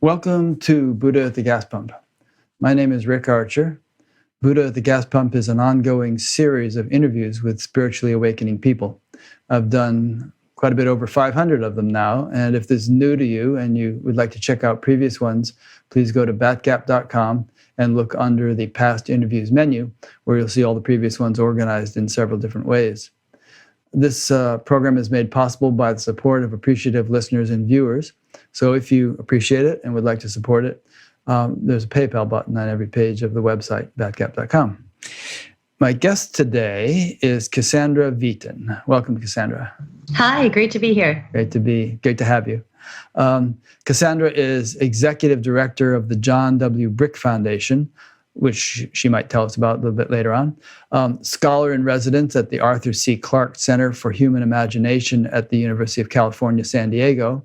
Welcome to Buddha at the Gas Pump. My name is Rick Archer. Buddha at the Gas Pump is an ongoing series of interviews with spiritually awakening people. I've done quite a bit, over 500 of them now, and if this is new to you and you would like to check out previous ones, please go to batgap.com and look under the past interviews menu, where you'll see all the previous ones organized in several different ways. This program is made possible by the support of appreciative listeners and viewers. So if you appreciate it and would like to support it, there's a PayPal button on every page of the website, batgap.com. My guest today is Cassandra Vieten. Welcome, Cassandra. Hi, great to be here. Great to have you. Cassandra is Executive Director of the John W. Brick Foundation, which she might tell us about a little bit later on, scholar in residence at the Arthur C. Clarke Center for Human Imagination at the University of California, San Diego,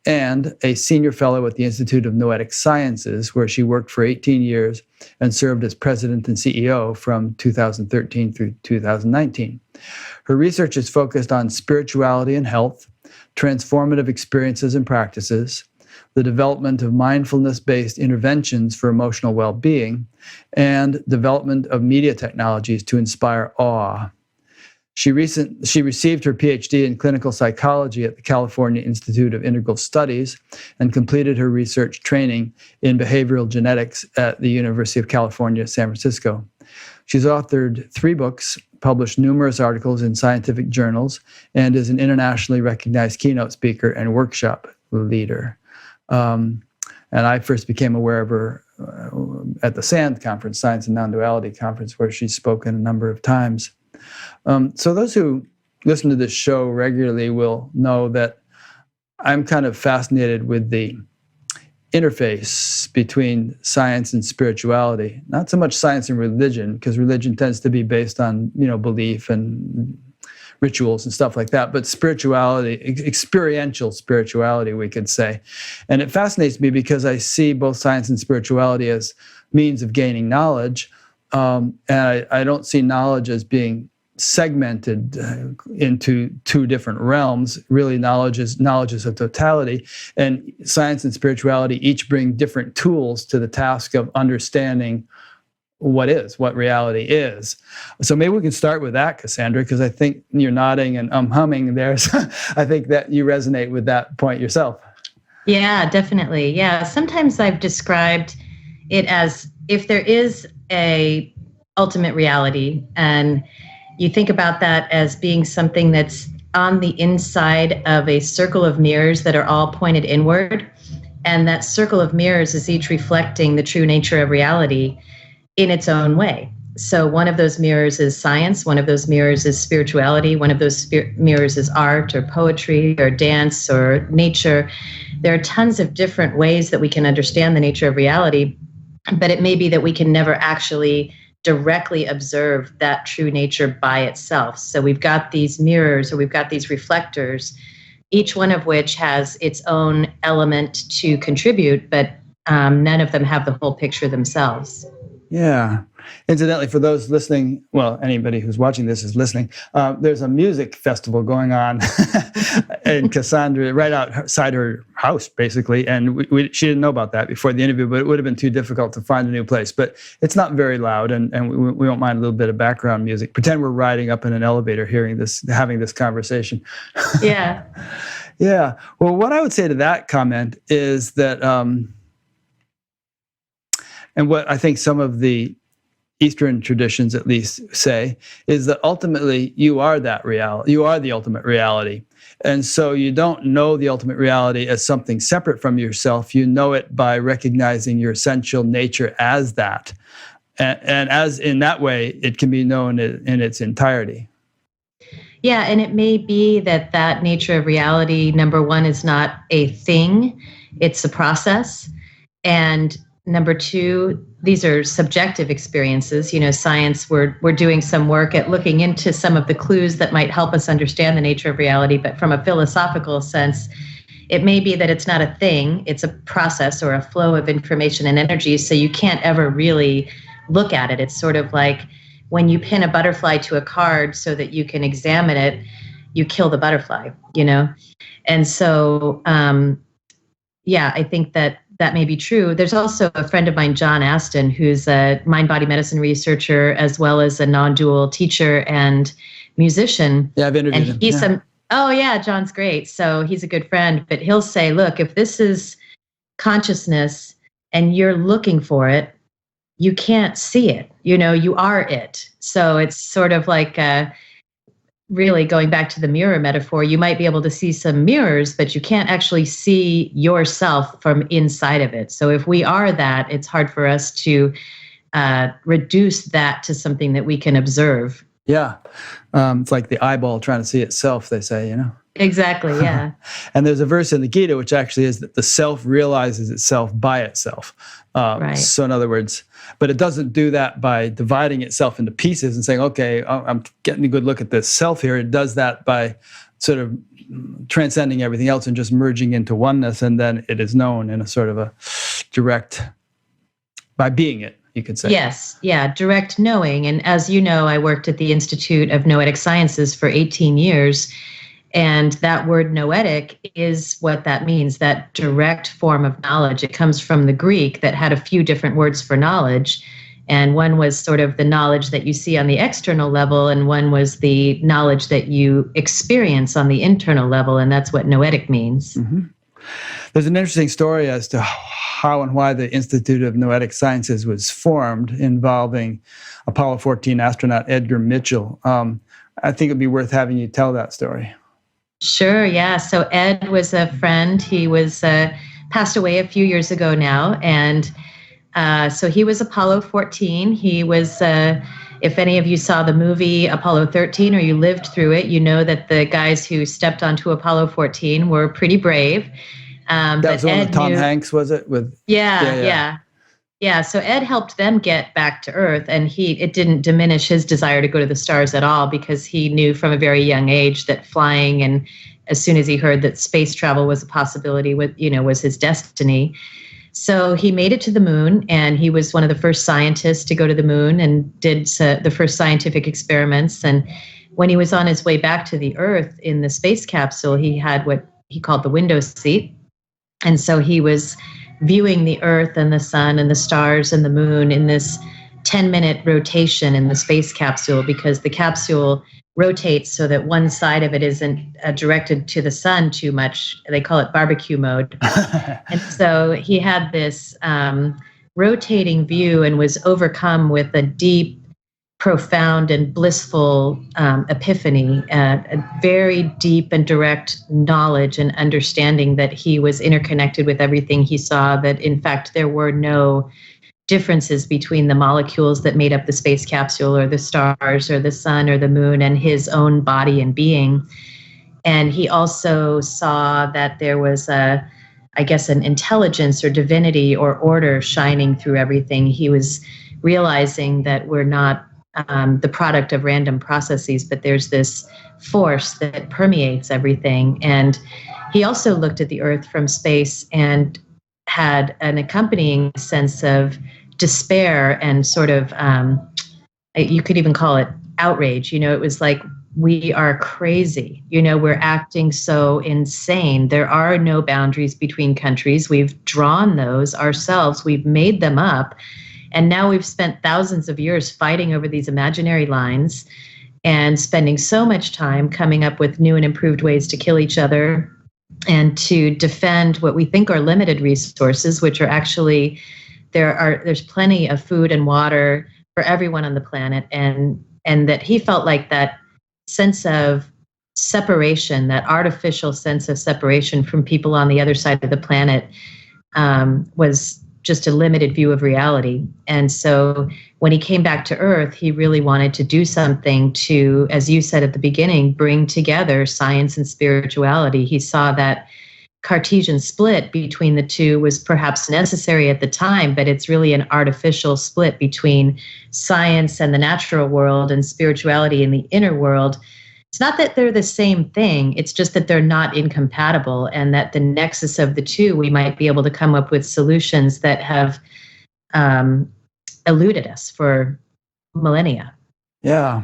and a senior fellow at the Institute of Noetic Sciences, where she worked for 18 years and served as president and CEO from 2013 through 2019. Her research is focused on spirituality and health, transformative experiences and practices, the development of mindfulness-based interventions for emotional well-being, and development of media technologies to inspire awe. She received her PhD in clinical psychology at the California Institute of Integral Studies and completed her research training in behavioral genetics at the University of California, San Francisco. She's authored 3 books, published numerous articles in scientific journals, and is an internationally recognized keynote speaker and workshop leader. And I first became aware of her at the SAND conference, Science and Non-Duality Conference, where she's spoken a number of times. So those who listen to this show regularly will know that I'm kind of fascinated with the interface between science and spirituality. Not so much science and religion, because religion tends to be based on, belief and rituals and stuff like that, but spirituality, experiential spirituality, we could say. And it fascinates me because I see both science and spirituality as means of gaining knowledge, and I don't see knowledge as being segmented into 2 different realms. Really, knowledge is a totality, and science and spirituality each bring different tools to the task of understanding what reality is. So maybe we can start with that, Cassandra, because I think you're nodding and humming there. So I think that you resonate with that point yourself. Yeah, definitely. Yeah, sometimes I've described it as if there is a ultimate reality, and you think about that as being something that's on the inside of a circle of mirrors that are all pointed inward, and that circle of mirrors is each reflecting the true nature of reality in its own way. So one of those mirrors is science, one of those mirrors is spirituality, one of those mirrors is art or poetry or dance or nature. There are tons of different ways that we can understand the nature of reality, but it may be that we can never actually directly observe that true nature by itself. So we've got these mirrors, or we've got these reflectors, each one of which has its own element to contribute, but none of them have the whole picture themselves. Yeah. Incidentally, for those listening, well, anybody who's watching this is listening, there's a music festival going on in Cassandra, right outside her house, basically. And she didn't know about that before the interview, but it would have been too difficult to find a new place. But it's not very loud, and we don't mind a little bit of background music. Pretend we're riding up in an elevator having this conversation. Yeah. Yeah. Well, what I would say to that comment is that, and what I think some of the Eastern traditions at least say, is that ultimately you are that reality. You are the ultimate reality. And so you don't know the ultimate reality as something separate from yourself. You know it by recognizing your essential nature as that. And as in that way, it can be known in its entirety. Yeah, and it may be that nature of reality, number one, is not a thing, it's a process. And number 2, these are subjective experiences. Science, we're doing some work at looking into some of the clues that might help us understand the nature of reality. But from a philosophical sense, it may be that it's not a thing, it's a process or a flow of information and energy. So you can't ever really look at it. It's sort of like when you pin a butterfly to a card so that you can examine it, you kill the butterfly, And so, I think that that may be true. There's also a friend of mine, John Aston, who's a mind-body medicine researcher as well as a non-dual teacher and musician. Yeah, I've interviewed him. He's oh yeah, John's great. So he's a good friend, but he'll say, look, if this is consciousness and you're looking for it, you can't see it. You are it. So it's sort of like really going back to the mirror metaphor. You might be able to see some mirrors, but you can't actually see yourself from inside of it. So if we are that, it's hard for us to reduce that to something that we can observe. Yeah. It's like the eyeball trying to see itself, they say, Exactly, yeah. And there's a verse in the Gita which actually is that the self realizes itself by itself. Right. So in other words, but it doesn't do that by dividing itself into pieces and saying, okay, I'm getting a good look at this self here. It does that by sort of transcending everything else and just merging into oneness, and then it is known in a sort of a direct, by being it, you could say. Yes, yeah, direct knowing. And as you know, I worked at the Institute of Noetic Sciences for 18 years. And that word noetic is what that means, that direct form of knowledge. It comes from the Greek that had a few different words for knowledge. And one was sort of the knowledge that you see on the external level, and one was the knowledge that you experience on the internal level. And that's what noetic means. Mm-hmm. There's an interesting story as to how and why the Institute of Noetic Sciences was formed, involving Apollo 14 astronaut Edgar Mitchell. I think it'd be worth having you tell that story. Sure, yeah. So Ed was a friend. He was passed away a few years ago now. And so he was Apollo 14. He was, if any of you saw the movie Apollo 13 or you lived through it, you know that the guys who stepped onto Apollo 14 were pretty brave. That was one with Tom Hanks, was it? Yeah, so Ed helped them get back to Earth, and it didn't diminish his desire to go to the stars at all, because he knew from a very young age that flying, and as soon as he heard that space travel was a possibility, was his destiny. So he made it to the moon, and he was one of the first scientists to go to the moon and did the first scientific experiments. And when he was on his way back to the Earth in the space capsule, he had what he called the window seat. And so he was viewing the Earth and the sun and the stars and the moon in this 10-minute rotation in the space capsule, because the capsule rotates so that one side of it isn't directed to the sun too much. They call it barbecue mode. And so he had this rotating view and was overcome with a deep, profound and blissful epiphany, a very deep and direct knowledge and understanding that he was interconnected with everything he saw, that in fact there were no differences between the molecules that made up the space capsule or the stars or the sun or the moon and his own body and being. And he also saw that there was an intelligence or divinity or order shining through everything. He was realizing that we're not the product of random processes, but there's this force that permeates everything. And he also looked at the Earth from space and had an accompanying sense of despair and sort of, you could even call it outrage. It was like, we are crazy. We're acting so insane. There are no boundaries between countries. We've drawn those ourselves. We've made them up. And now we've spent thousands of years fighting over these imaginary lines and spending so much time coming up with new and improved ways to kill each other and to defend what we think are limited resources, which are actually, there's plenty of food and water for everyone on the planet. And that he felt like that sense of separation, that artificial sense of separation from people on the other side of the planet, was just a limited view of reality. And so when he came back to Earth, he really wanted to do something to, as you said at the beginning, bring together science and spirituality. He saw that Cartesian split between the two was perhaps necessary at the time, but it's really an artificial split between science and the natural world and spirituality in the inner world. It's not that they're the same thing, it's just that they're not incompatible, and that the nexus of the two, we might be able to come up with solutions that have eluded us for millennia. Yeah.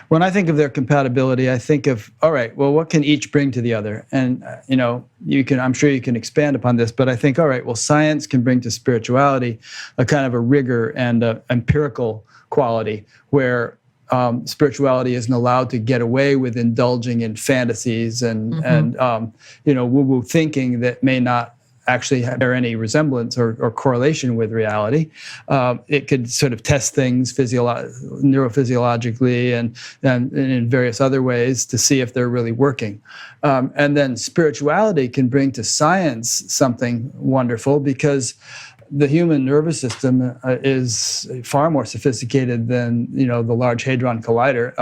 When I think of their compatibility, I think of, all right, well, what can each bring to the other? And I'm sure you can expand upon this, but I think, all right, well, science can bring to spirituality a kind of a rigor and a empirical quality where spirituality isn't allowed to get away with indulging in fantasies and woo-woo thinking that may not actually bear any resemblance or correlation with reality. It could sort of test things neurophysiologically and in various other ways to see if they're really working. And then spirituality can bring to science something wonderful because the human nervous system is far more sophisticated than the Large Hadron Collider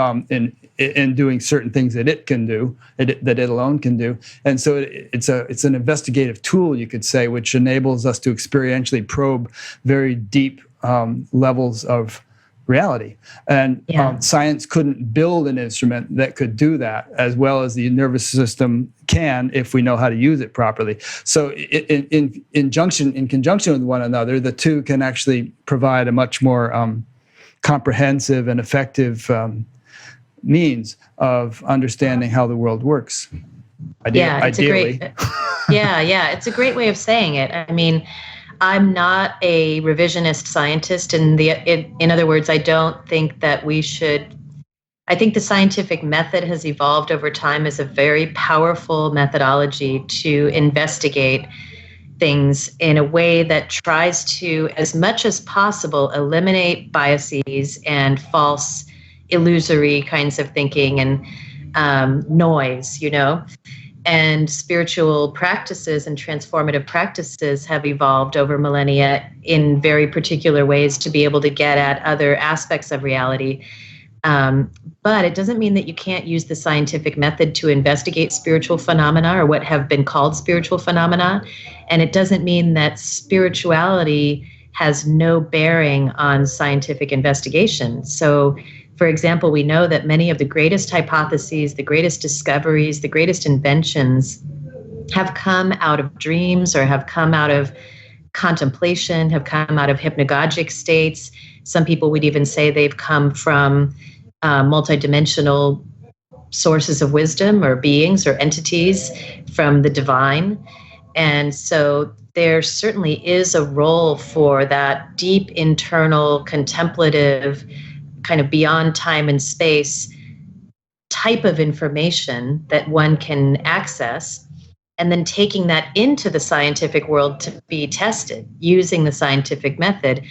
in doing certain things that it can do, that it alone can do. And so it's an investigative tool, you could say, which enables us to experientially probe very deep levels of reality. And science couldn't build an instrument that could do that as well as the nervous system can if we know how to use it properly. So in conjunction with one another, the two can actually provide a much more comprehensive and effective means of understanding how the world works. Ideally. It's a great way of saying it. I mean, I'm not a revisionist scientist. In other words, I don't think that we should. I think the scientific method has evolved over time as a very powerful methodology to investigate things in a way that tries to, as much as possible, eliminate biases and false, illusory kinds of thinking and noise, And spiritual practices and transformative practices have evolved over millennia in very particular ways to be able to get at other aspects of reality. But it doesn't mean that you can't use the scientific method to investigate spiritual phenomena or what have been called spiritual phenomena. And it doesn't mean that spirituality has no bearing on scientific investigation. So, for example, we know that many of the greatest hypotheses, the greatest discoveries, the greatest inventions have come out of dreams or have come out of contemplation, have come out of hypnagogic states. Some people would even say they've come from multidimensional sources of wisdom or beings or entities from the divine. And so there certainly is a role for that deep internal contemplative kind of beyond time and space type of information that one can access, and then taking that into the scientific world to be tested using the scientific method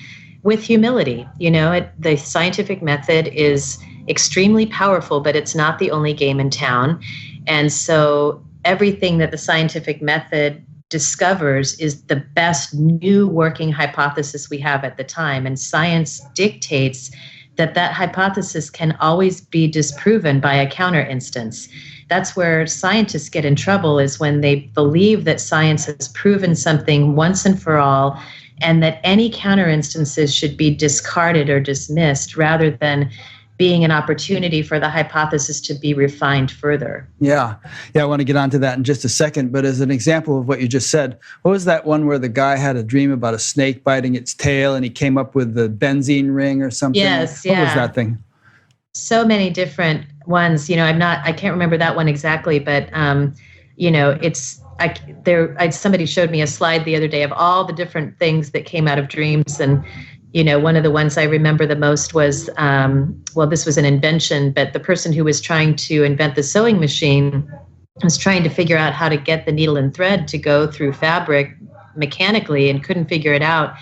with humility. The scientific method is extremely powerful, but it's not the only game in town. And so everything that the scientific method discovers is the best new working hypothesis we have at the time. And science dictates that hypothesis can always be disproven by a counter instance. That's where scientists get in trouble, is when they believe that science has proven something once and for all, and that any counter instances should be discarded or dismissed rather than being an opportunity for the hypothesis to be refined further. Yeah, I want to get onto that in just a second, but as an example of what you just said, what was that one where the guy had a dream about a snake biting its tail and he came up with the benzene ring or something? Yes, What was that thing? So many different ones. I can't remember that one exactly, but somebody showed me a slide the other day of all the different things that came out of dreams. And one of the ones I remember the most was, this was an invention, but the person who was trying to invent the sewing machine was trying to figure out how to get the needle and thread to go through fabric mechanically and couldn't figure it out,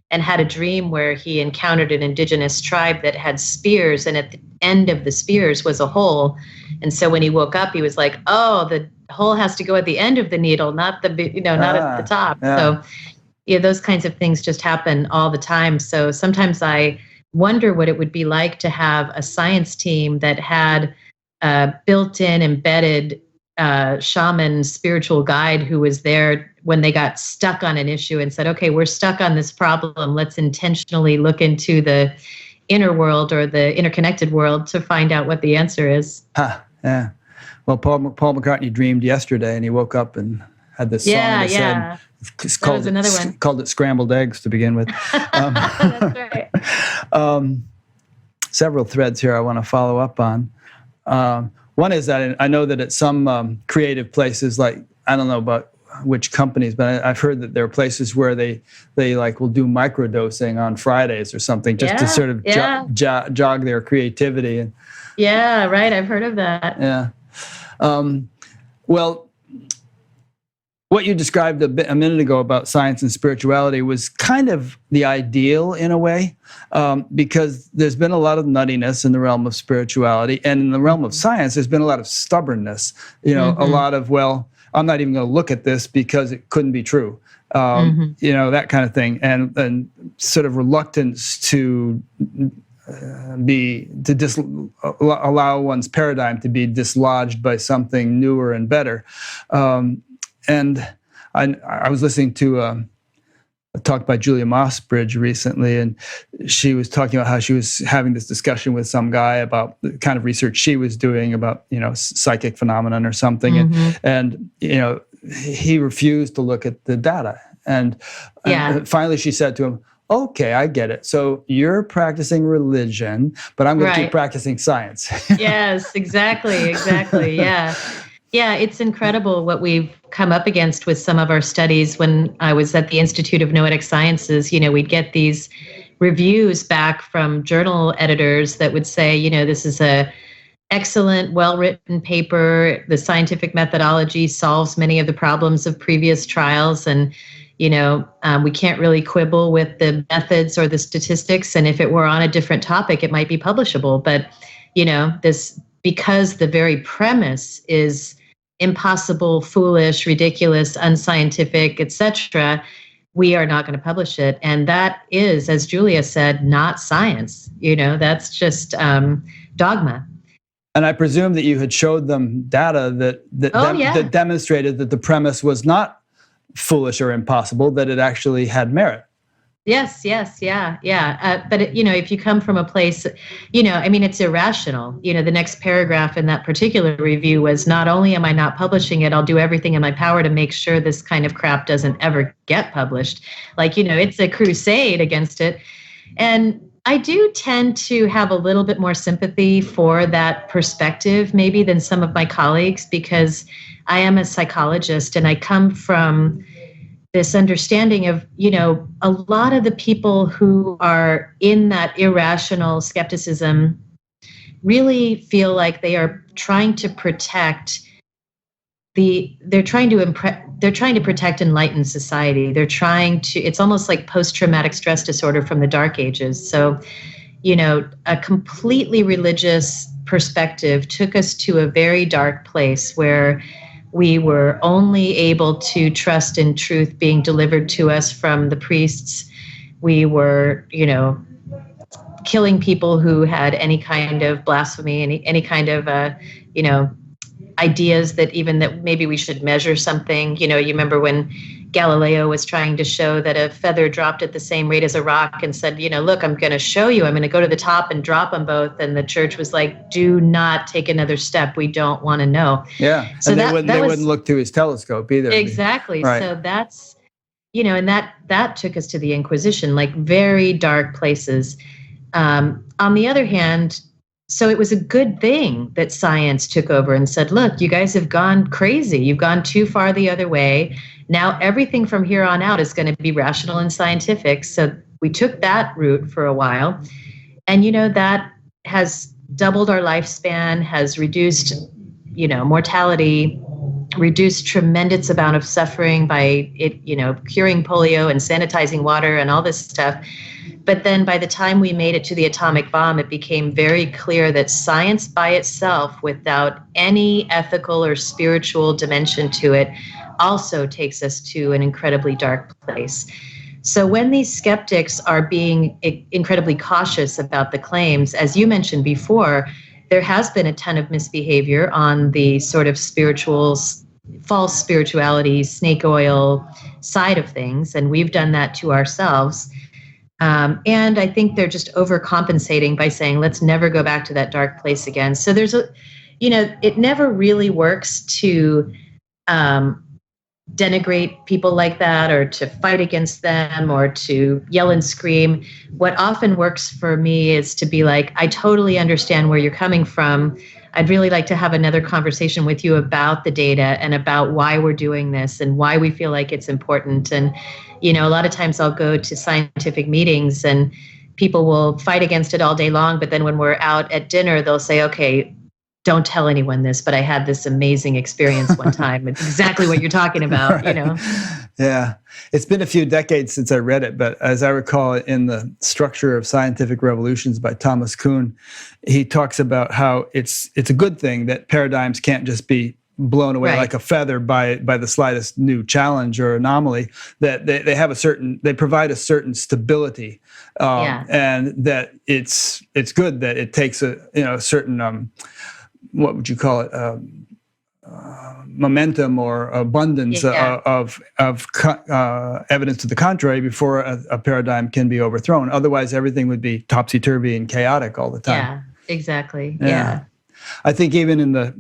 and had a dream where he encountered an indigenous tribe that had spears, and at the end of the spears was a hole. And so when he woke up, he was like, oh, the hole has to go at the end of the needle, not at the top. Yeah. So those kinds of things just happen all the time. So sometimes I wonder what it would be like to have a science team that had a built-in, embedded shaman spiritual guide who was there when they got stuck on an issue and said, okay, we're stuck on this problem. Let's intentionally look into the inner world or the interconnected world to find out what the answer is. Yeah. Well, Paul McCartney dreamed yesterday, and he woke up and had this song in his head. Called it Scrambled Eggs to begin with. That's right. several threads here I want to follow up on. One is that I know that at some creative places, like, I don't know about which companies, but I've heard that there are places where they like will do microdosing on Fridays or something, just to sort of jog their creativity. And yeah, right. I've heard of that. Yeah. Well, what you described a minute ago about science and spirituality was kind of the ideal in a way, because there's been a lot of nuttiness in the realm of spirituality, and in the realm of science, there's been a lot of stubbornness. A lot of, well, I'm not even going to look at this because it couldn't be true. That kind of thing, and sort of reluctance to allow one's paradigm to be dislodged by something newer and better. And I was listening to a talk by Julia Mossbridge recently, and she was talking about how she was having this discussion with some guy about the kind of research she was doing about, psychic phenomenon or something. And he refused to look at the data. And finally she said to him, okay, I get it. So you're practicing religion, but I'm going to keep practicing science. Yes, exactly. Yeah. Yeah, it's incredible what we've come up against with some of our studies. When I was at the Institute of Noetic Sciences, we'd get these reviews back from journal editors that would say, this is a excellent, well-written paper. The scientific methodology solves many of the problems of previous trials. And, we can't really quibble with the methods or the statistics. And if it were on a different topic, it might be publishable. But, because the very premise is impossible, foolish, ridiculous, unscientific, etc., we are not going to publish it. And that is, as Julia said, not science. That's just dogma. And I presume that you had showed them data that demonstrated that the premise was not foolish or impossible, that it actually had merit. Yes, yeah. But if you come from a place, it's irrational. The next paragraph in that particular review was, not only am I not publishing it, I'll do everything in my power to make sure this kind of crap doesn't ever get published. It's a crusade against it. And I do tend to have a little bit more sympathy for that perspective, maybe, than some of my colleagues, because I am a psychologist and I come from this understanding of, a lot of the people who are in that irrational skepticism really feel like they are trying to protect they're trying to protect enlightened society. It's almost like post-traumatic stress disorder from the Dark Ages. So, a completely religious perspective took us to a very dark place where we were only able to trust in truth being delivered to us from the priests. We were, killing people who had any kind of blasphemy, any kind of, ideas that maybe we should measure something. You remember when Galileo was trying to show that a feather dropped at the same rate as a rock and said, look, I'm going to show you. I'm going to go to the top and drop them both. And the church was like, do not take another step. We don't want to know. Yeah. So they wouldn't look to his telescope either. Exactly. Right. So that's, and that took us to the Inquisition, like very dark places. On the other hand, so it was a good thing that science took over and said, look, you guys have gone crazy. You've gone too far the other way. Now everything from here on out is going to be rational and scientific. So we took that route for a while. And, that has doubled our lifespan, has reduced, mortality, reduced tremendous amount of suffering by it, curing polio and sanitizing water and all this stuff. But then by the time we made it to the atomic bomb, it became very clear that science by itself, without any ethical or spiritual dimension to it, also takes us to an incredibly dark place. So when these skeptics are being incredibly cautious about the claims, as you mentioned before, there has been a ton of misbehavior on the sort of false spirituality, snake oil side of things, and we've done that to ourselves. And I think they're just overcompensating by saying, let's never go back to that dark place again. So there's it never really works to denigrate people like that or to fight against them or to yell and scream. What often works for me is to be like, I totally understand where you're coming from. I'd really like to have another conversation with you about the data and about why we're doing this and why we feel like it's important. And, a lot of times I'll go to scientific meetings and people will fight against it all day long. But then when we're out at dinner, they'll say, okay, don't tell anyone this, but I had this amazing experience one time. It's exactly what you're talking about, Right. Yeah. It's been a few decades since I read it, but as I recall in The Structure of Scientific Revolutions by Thomas Kuhn, he talks about how it's a good thing that paradigms can't just be blown away Right. like a feather by the slightest new challenge or anomaly, that they have they provide a certain stability, Yeah. and that it's good that it takes a certain what would you call it? Momentum or abundance Yeah. of evidence to the contrary before a paradigm can be overthrown. Otherwise, everything would be topsy-turvy and chaotic all the time. Yeah, exactly. Yeah. Yeah. I think even in the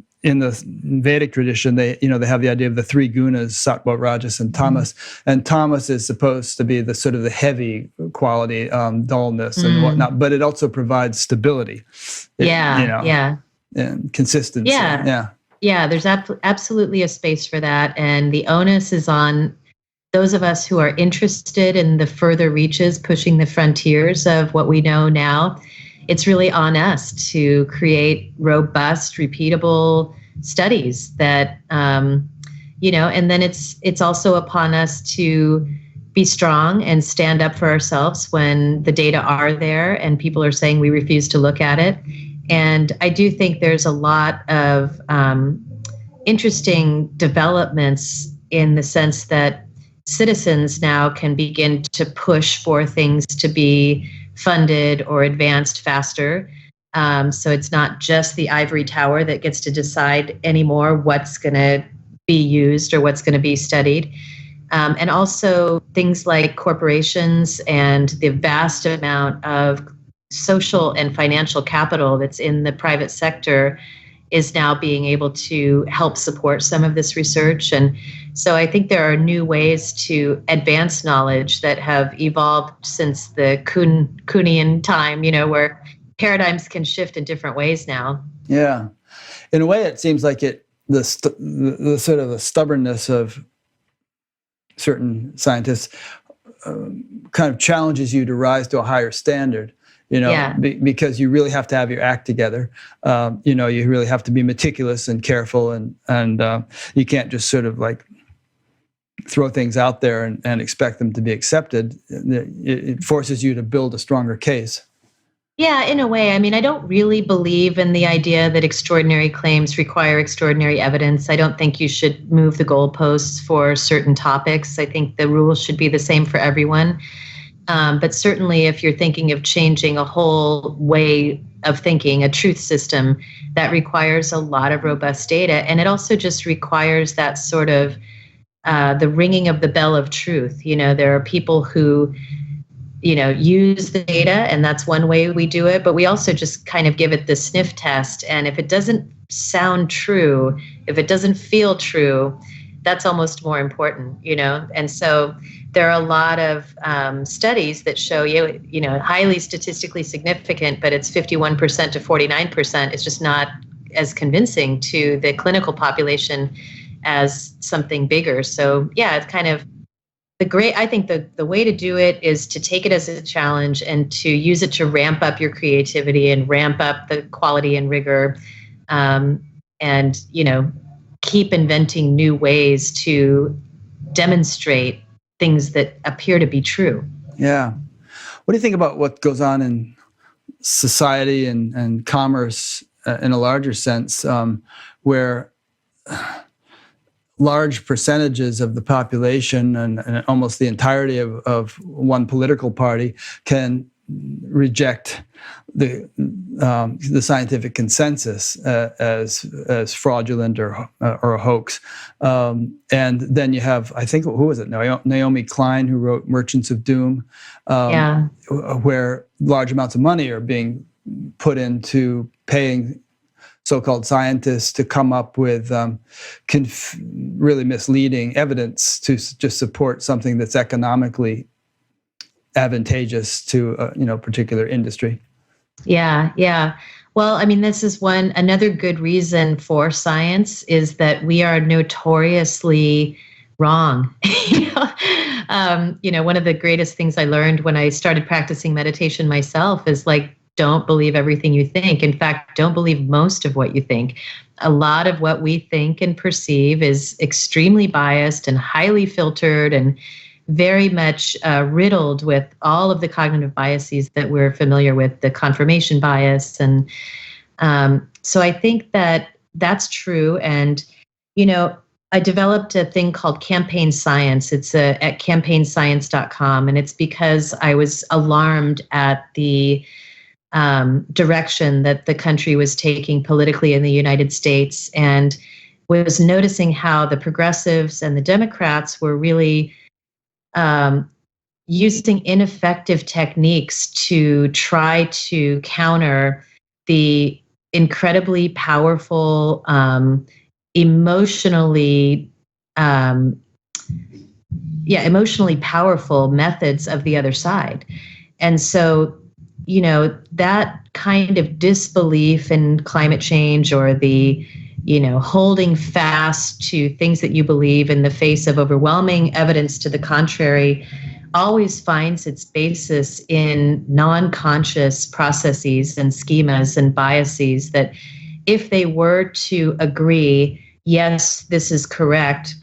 Vedic tradition, they have the idea of the three gunas, sattva, rajas, and tamas. And tamas is supposed to be the sort of the heavy quality, dullness and whatnot, but it also provides stability. Yeah. And consistency. Yeah. Yeah, there's absolutely a space for that. And the onus is on those of us who are interested in the further reaches, pushing the frontiers of what we know now. It's really on us to create robust, repeatable studies that, and then it's also upon us to be strong and stand up for ourselves when the data are there and people are saying we refuse to look at it. And I do think there's a lot of interesting developments in the sense that citizens now can begin to push for things to be funded or advanced faster. So it's not just the ivory tower that gets to decide anymore what's going to be used or what's going to be studied. And also things like corporations and the vast amount of social and financial capital that's in the private sector is now being able to help support some of this research. And so I think there are new ways to advance knowledge that have evolved since the Kuhnian time, where paradigms can shift in different ways now. Yeah. In a way, it seems like the sort of the stubbornness of certain scientists kind of challenges you to rise to a higher standard. Because you really have to have your act together. You really have to be meticulous and careful, and you can't just sort of like throw things out there and expect them to be accepted. It forces you to build a stronger case. Yeah, in a way. I mean, I don't really believe in the idea that extraordinary claims require extraordinary evidence. I don't think you should move the goalposts for certain topics. I think the rules should be the same for everyone. But certainly if you're thinking of changing a whole way of thinking, a truth system, that requires a lot of robust data. And it also just requires that sort of the ringing of the bell of truth. There are people who, use the data, and that's one way we do it. But we also just kind of give it the sniff test. And if it doesn't sound true, if it doesn't feel true, that's almost more important, And so there are a lot of studies that show highly statistically significant, but it's 51% to 49%. It's just not as convincing to the clinical population as something bigger. So yeah, it's kind of I think the way to do it is to take it as a challenge and to use it to ramp up your creativity and ramp up the quality and rigor, and keep inventing new ways to demonstrate things that appear to be true. Yeah. What do you think about what goes on in society and commerce in a larger sense, where large percentages of the population and almost the entirety of one political party can reject the scientific consensus as fraudulent or a hoax, and then you have, I think, who was it? Naomi Klein, who wrote Merchants of Doom, where large amounts of money are being put into paying so-called scientists to come up with really misleading evidence to just support something that's economically advantageous to a particular industry. Yeah, yeah. Well, I mean, this is another good reason for science is that we are notoriously wrong. One of the greatest things I learned when I started practicing meditation myself is like, don't believe everything you think. In fact, don't believe most of what you think. A lot of what we think and perceive is extremely biased and highly filtered and very much riddled with all of the cognitive biases that we're familiar with, the confirmation bias. And so I think that that's true. And, I developed a thing called Campaign Science. It's at campaignscience.com. And it's because I was alarmed at the direction that the country was taking politically in the United States, and was noticing how the progressives and the Democrats were really using ineffective techniques to try to counter the incredibly powerful, emotionally powerful methods of the other side. And so, that kind of disbelief in climate change, or the, holding fast to things that you believe in the face of overwhelming evidence to the contrary, always finds its basis in non-conscious processes and schemas and biases that, if they were to agree, yes, this is correct,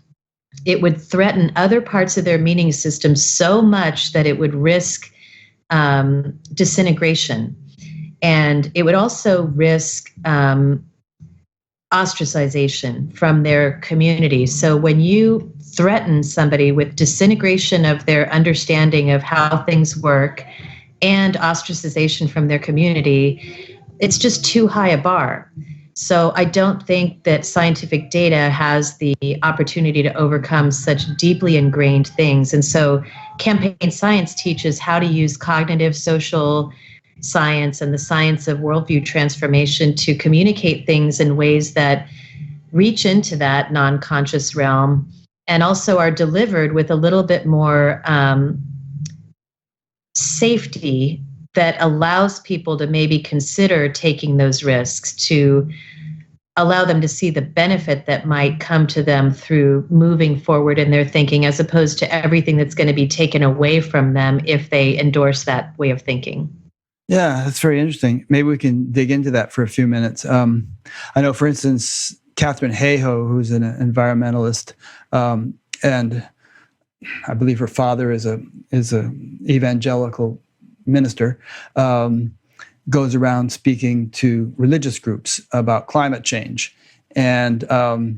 it would threaten other parts of their meaning system so much that it would risk disintegration. And it would also risk ostracization from their community. So when you threaten somebody with disintegration of their understanding of how things work and ostracization from their community, it's just too high a bar. So I don't think that scientific data has the opportunity to overcome such deeply ingrained things. And so Campaign Science teaches how to use cognitive social science and the science of worldview transformation to communicate things in ways that reach into that non-conscious realm, and also are delivered with a little bit more safety that allows people to maybe consider taking those risks, to allow them to see the benefit that might come to them through moving forward in their thinking, as opposed to everything that's going to be taken away from them if they endorse that way of thinking. Yeah, that's very interesting. Maybe we can dig into that for a few minutes. I know, for instance, Katharine Hayhoe, who's an environmentalist, and I believe her father is a evangelical minister, goes around speaking to religious groups about climate change. And I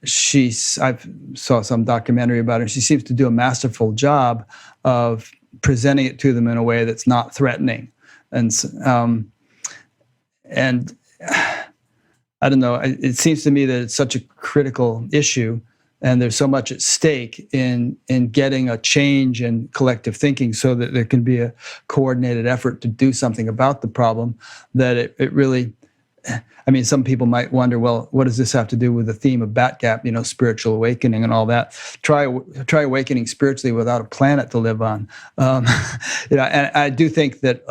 saw some documentary about her. She seems to do a masterful job of presenting it to them in a way that's not threatening. And I don't know, it seems to me that it's such a critical issue, and there's so much at stake in getting a change in collective thinking so that there can be a coordinated effort to do something about the problem, that it really, I mean, some people might wonder, well, what does this have to do with the theme of Batgap, spiritual awakening and all that? Try awakening spiritually without a planet to live on. And I do think that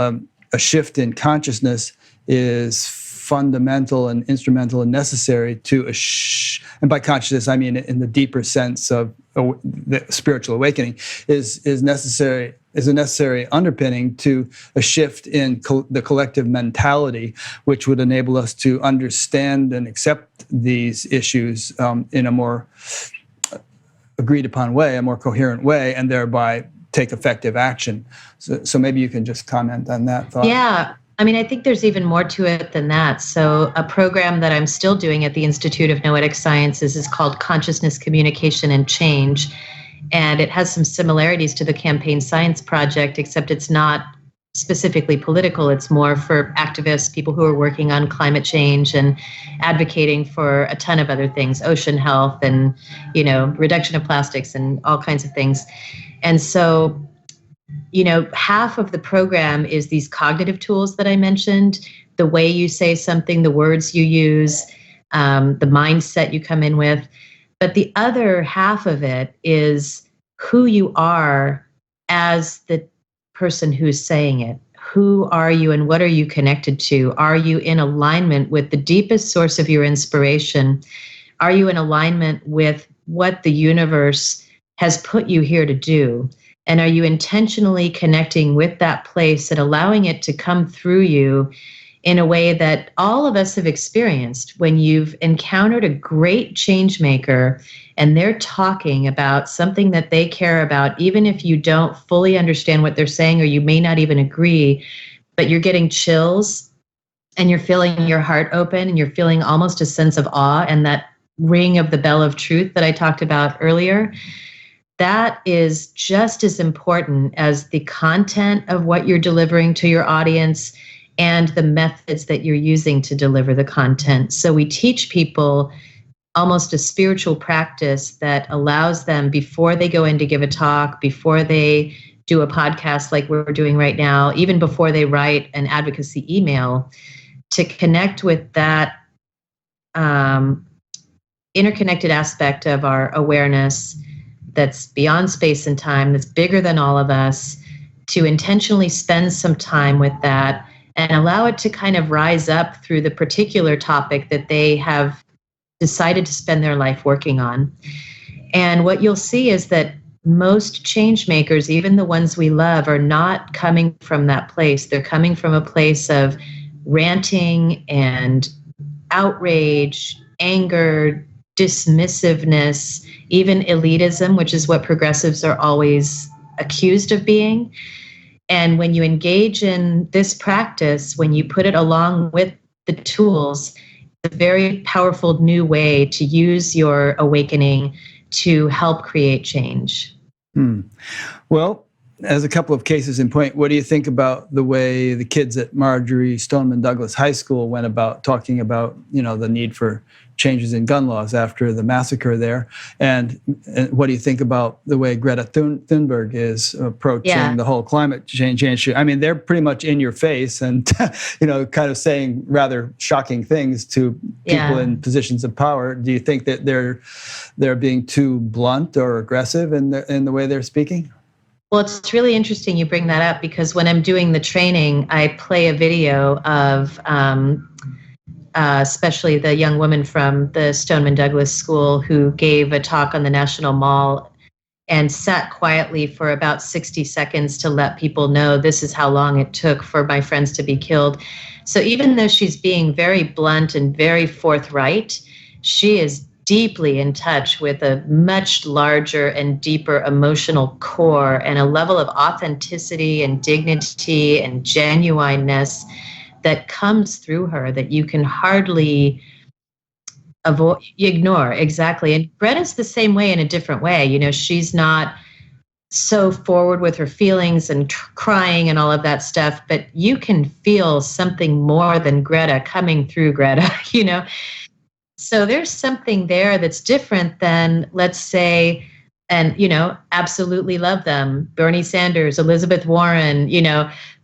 a shift in consciousness is fundamental and instrumental and necessary to and by consciousness I mean in the deeper sense of the spiritual awakening, is a necessary underpinning to a shift in the collective mentality, which would enable us to understand and accept these issues in a more agreed upon way, a more coherent way, and thereby take effective action. So maybe you can just comment on that thought. Yeah. I mean, I think there's even more to it than that. So a program that I'm still doing at the Institute of Noetic Sciences is called Consciousness, Communication, and Change. And it has some similarities to the Campaign Science Project, except it's not specifically political. It's more for activists, people who are working on climate change and advocating for a ton of other things, ocean health and, reduction of plastics and all kinds of things. And so half of the program is these cognitive tools that I mentioned, the way you say something, the words you use, the mindset you come in with. But the other half of it is who you are as the person who's saying it. Who are you and what are you connected to? Are you in alignment with the deepest source of your inspiration? Are you in alignment with what the universe has put you here to do? And are you intentionally connecting with that place and allowing it to come through you in a way that all of us have experienced when you've encountered a great change maker and they're talking about something that they care about, even if you don't fully understand what they're saying or you may not even agree, but you're getting chills and you're feeling your heart open and you're feeling almost a sense of awe and that ring of the bell of truth that I talked about earlier. That is just as important as the content of what you're delivering to your audience and the methods that you're using to deliver the content. So we teach people almost a spiritual practice that allows them, before they go in to give a talk, before they do a podcast like we're doing right now, even before they write an advocacy email, to connect with that interconnected aspect of our awareness that's beyond space and time, that's bigger than all of us, to intentionally spend some time with that and allow it to kind of rise up through the particular topic that they have decided to spend their life working on. And what you'll see is that most change makers, even the ones we love, are not coming from that place. They're coming from a place of ranting and outrage, anger, dismissiveness, even elitism, which is what progressives are always accused of being. And when you engage in this practice, when you put it along with the tools, it's a very powerful new way to use your awakening to help create change. Well, as a couple of cases in point, what do you think about the way the kids at Marjory Stoneman Douglas High School went about talking about, the need for changes in gun laws after the massacre there? And what do you think about the way Greta Thunberg is approaching the whole climate change issue? I mean, they're pretty much in your face and, kind of saying rather shocking things to people in positions of power. Do you think that they're being too blunt or aggressive in the way they're speaking? Well, it's really interesting you bring that up, because when I'm doing the training, I play a video of especially the young woman from the Stoneman Douglas School who gave a talk on the National Mall and sat quietly for about 60 seconds to let people know this is how long it took for my friends to be killed. So even though she's being very blunt and very forthright, she is deeply in touch with a much larger and deeper emotional core and a level of authenticity and dignity and genuineness that comes through her that you can hardly ignore. Exactly. And Greta's the same way in a different way. She's not so forward with her feelings and crying and all of that stuff, but you can feel something more than Greta coming through Greta, So there's something there that's different than, let's say, and, absolutely love them, Bernie Sanders, Elizabeth Warren,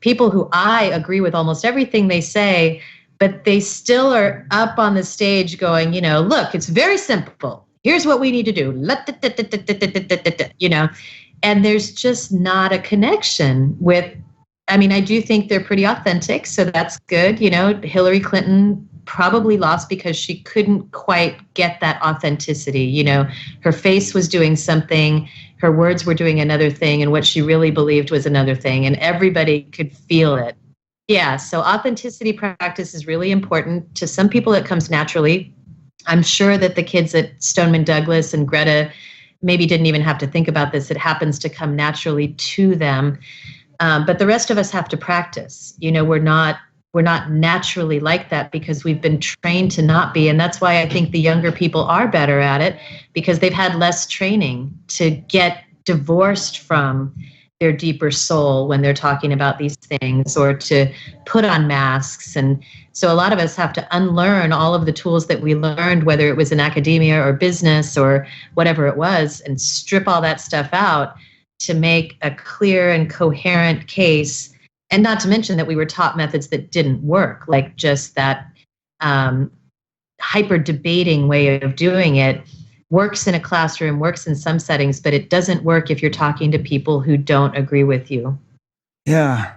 people who I agree with almost everything they say, but they still are up on the stage going, look, it's very simple. Here's what we need to do. And there's just not a connection with, I do think they're pretty authentic, so that's good. Hillary Clinton probably lost because she couldn't quite get that authenticity. Her face was doing something, her words were doing another thing, and what she really believed was another thing, and everybody could feel it. Yeah, so authenticity practice is really important. To some people, it comes naturally. I'm sure that the kids at Stoneman Douglas and Greta maybe didn't even have to think about this. It happens to come naturally to them. But the rest of us have to practice. We're not naturally like that because we've been trained to not be. And that's why I think the younger people are better at it, because they've had less training to get divorced from their deeper soul when they're talking about these things, or to put on masks. And so a lot of us have to unlearn all of the tools that we learned, whether it was in academia or business or whatever it was, and strip all that stuff out to make a clear and coherent case. And not to mention that we were taught methods that didn't work, like just that hyper debating way of doing it works in a classroom, works in some settings, but it doesn't work if you're talking to people who don't agree with you. Yeah.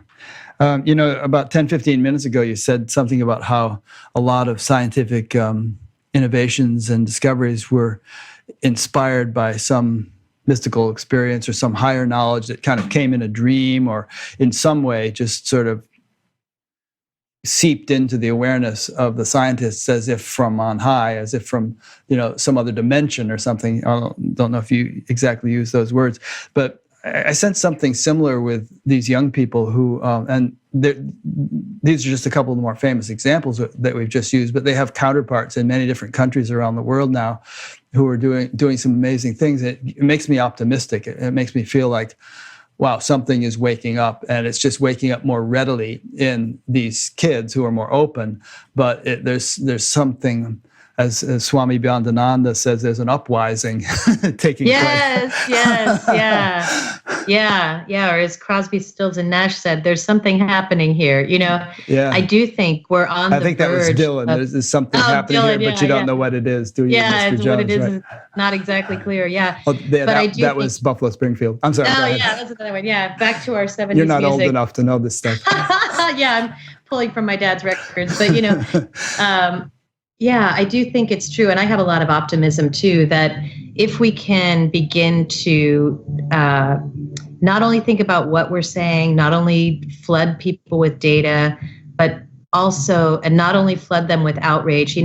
About 10, 15 minutes ago, you said something about how a lot of scientific innovations and discoveries were inspired by some mystical experience or some higher knowledge that kind of came in a dream or in some way just sort of seeped into the awareness of the scientists as if from on high, as if from, some other dimension or something. I don't know if you exactly use those words, but I sense something similar with these young people who, and these are just a couple of the more famous examples that we've just used, but they have counterparts in many different countries around the world now who are doing some amazing things. It makes me optimistic. It makes me feel like, wow, something is waking up, and it's just waking up more readily in these kids who are more open. But there's something, as Swami Byandananda says, there's an upwising taking place. Yeah. Or as Crosby, Stills, and Nash said, there's something happening here. Yeah. I do think we're on the verge. I think that was Dylan. There's something happening here, but you don't know what it is, do you, Mr. Jones? What it is right? is not exactly clear. Yeah. Oh, that was Buffalo Springfield. I'm sorry. Oh, yeah, that's another one. Yeah, back to our 70s You're not music. old enough to know this stuff. Yeah, I'm pulling from my dad's records, but yeah, I do think it's true. And I have a lot of optimism too, that if we can begin to not only think about what we're saying, not only flood people with data, but also, and not only flood them with outrage,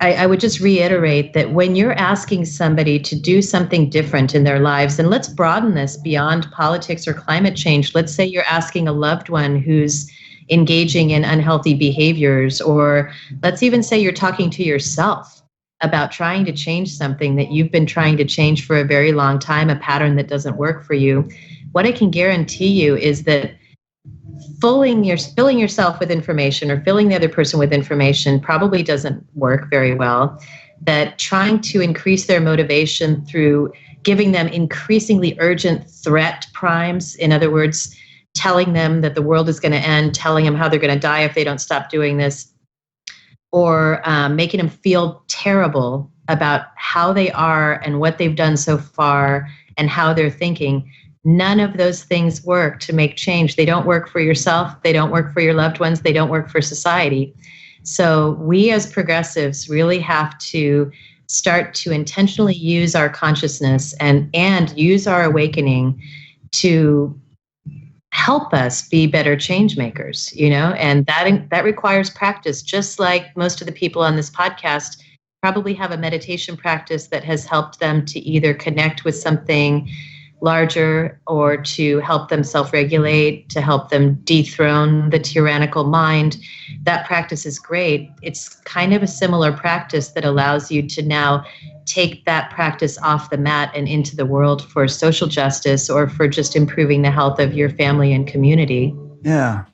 I would just reiterate that when you're asking somebody to do something different in their lives, and let's broaden this beyond politics or climate change. Let's say you're asking a loved one who's engaging in unhealthy behaviors, or let's even say you're talking to yourself about trying to change something that you've been trying to change for a very long time, a pattern that doesn't work for you. What I can guarantee you is that filling yourself with information or filling the other person with information probably doesn't work very well. That trying to increase their motivation through giving them increasingly urgent threat primes, in other words, telling them that the world is going to end, telling them how they're going to die if they don't stop doing this, or making them feel terrible about how they are and what they've done so far and how they're thinking. None of those things work to make change. They don't work for yourself. They don't work for your loved ones. They don't work for society. So we as progressives really have to start to intentionally use our consciousness and use our awakening to help us be better change makers, and that requires practice. Just like most of the people on this podcast probably have a meditation practice that has helped them to either connect with something larger or to help them self-regulate, to help them dethrone the tyrannical mind. That practice is great. It's kind of a similar practice that allows you to now take that practice off the mat and into the world for social justice or for just improving the health of your family and community. Yeah.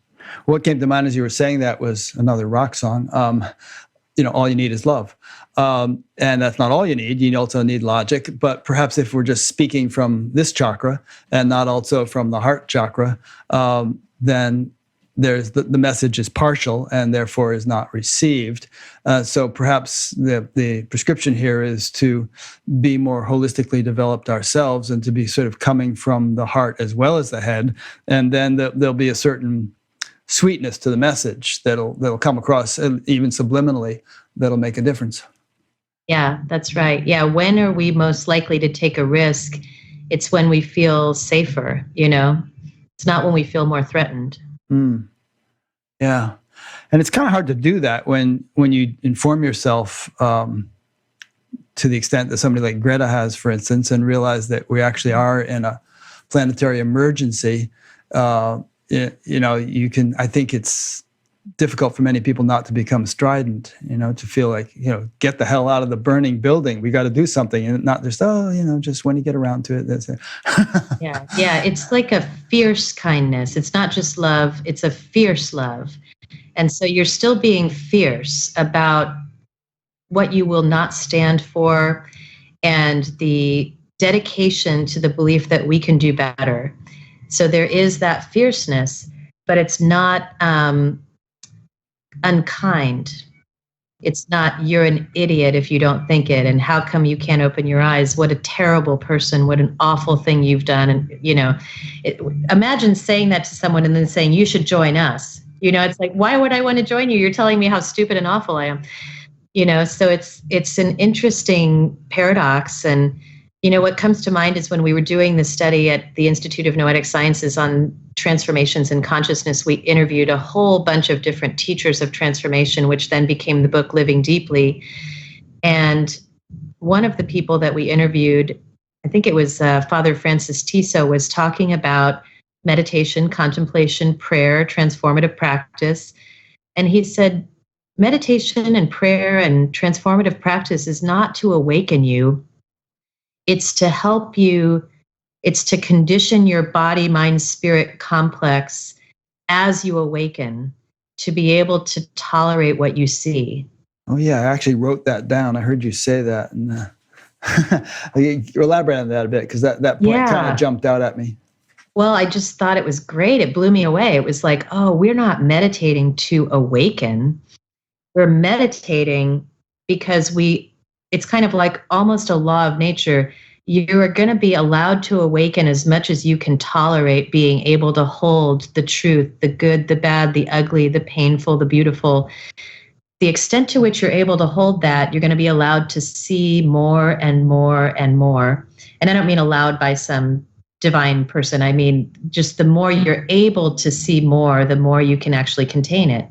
What came to mind as you were saying that was another rock song. All you need is love. And that's not all you need. You also need logic. But perhaps if we're just speaking from this chakra and not also from the heart chakra, then there's the message is partial and therefore is not received. So perhaps the prescription here is to be more holistically developed ourselves and to be sort of coming from the heart as well as the head. And then there'll be a certain sweetness to the message that'll come across, even subliminally, that'll make a difference. Yeah, that's right. Yeah, when are we most likely to take a risk? It's when we feel safer, It's not when we feel more threatened. Yeah. And it's kind of hard to do that when you inform yourself to the extent that somebody like Greta has, for instance, and realize that we actually are in a planetary emergency. I think it's difficult for many people not to become strident, to feel like, get the hell out of the burning building. We got to do something, and not just, just when you get around to it. That's it. Yeah. It's like a fierce kindness. It's not just love. It's a fierce love. And so you're still being fierce about what you will not stand for and the dedication to the belief that we can do better. So there is that fierceness, but it's not unkind. It's not, you're an idiot if you don't think it, and how come you can't open your eyes? What a terrible person, what an awful thing you've done. And, imagine saying that to someone and then saying, you should join us. It's like, why would I want to join you? You're telling me how stupid and awful I am. So it's an interesting paradox. And, what comes to mind is when we were doing the study at the Institute of Noetic Sciences on transformations in consciousness, we interviewed a whole bunch of different teachers of transformation, which then became the book Living Deeply. And one of the people that we interviewed, I think it was Father Francis Tiso, was talking about meditation, contemplation, prayer, transformative practice. And he said, meditation and prayer and transformative practice is not to awaken you. It's to help you. It's to condition your body, mind, spirit complex as you awaken to be able to tolerate what you see. Oh, yeah, I actually wrote that down. I heard you say that. And you elaborate on that a bit, because that point kind of jumped out at me. Well, I just thought it was great. It blew me away. It was like, oh, we're not meditating to awaken. We're meditating because it's kind of like almost a law of nature. You are going to be allowed to awaken as much as you can tolerate being able to hold the truth, the good, the bad, the ugly, the painful, the beautiful. The extent to which you're able to hold that, you're going to be allowed to see more and more and more. And I don't mean allowed by some divine person. I mean, just the more you're able to see more, the more you can actually contain it.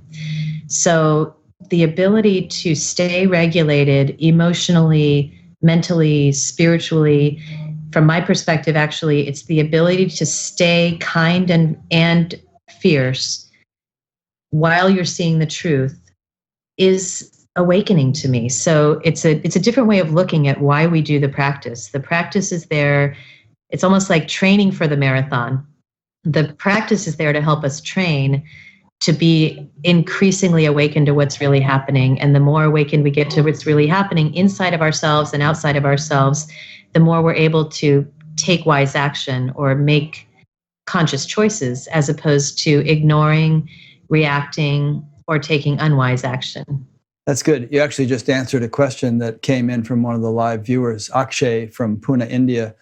So the ability to stay regulated emotionally, mentally, spiritually, from my perspective, actually, it's the ability to stay kind and fierce while you're seeing the truth is awakening to me. So it's a different way of looking at why we do the practice. The practice is there. It's almost like training for the marathon. The practice is there to help us train to be increasingly awakened to what's really happening. And the more awakened we get to what's really happening inside of ourselves and outside of ourselves, the more we're able to take wise action or make conscious choices, as opposed to ignoring, reacting, or taking unwise action. That's good. You actually just answered a question that came in from one of the live viewers. Akshay from Pune, India,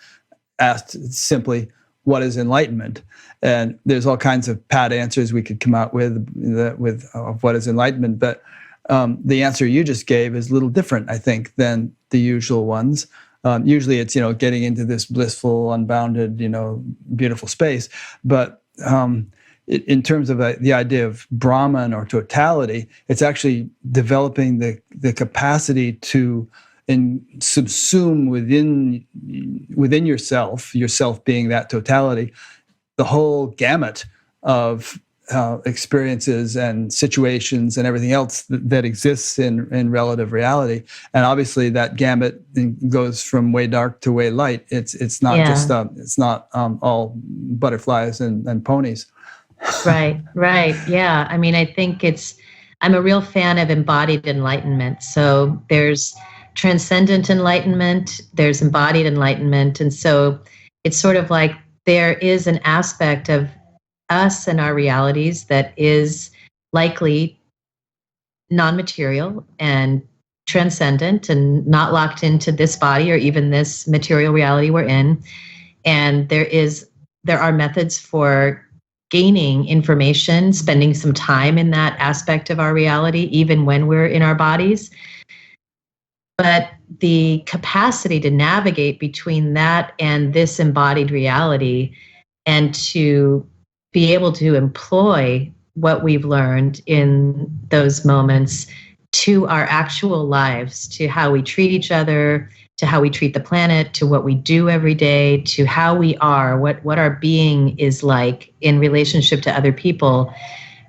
asked simply, what is enlightenment? And there's all kinds of pat answers we could come out with of what is enlightenment. But the answer you just gave is a little different, I think, than the usual ones. Usually it's, getting into this blissful, unbounded, beautiful space. But in terms of the idea of Brahman or totality, it's actually developing the capacity to subsume within yourself being that totality, the whole gamut of experiences and situations and everything else that exists in relative reality. And obviously that gamut goes from way dark to way light. It's not just it's not all butterflies and ponies. Right. Yeah. I mean, I think I'm a real fan of embodied enlightenment. So there's transcendent enlightenment, there's embodied enlightenment. And so it's sort of like there is an aspect of us and our realities that is likely non-material and transcendent and not locked into this body or even this material reality we're in. And there are methods for gaining information, spending some time in that aspect of our reality, even when we're in our bodies. But the capacity to navigate between that and this embodied reality, and to be able to employ what we've learned in those moments to our actual lives, to how we treat each other, to how we treat the planet, to what we do every day, to how we are, what our being is like in relationship to other people,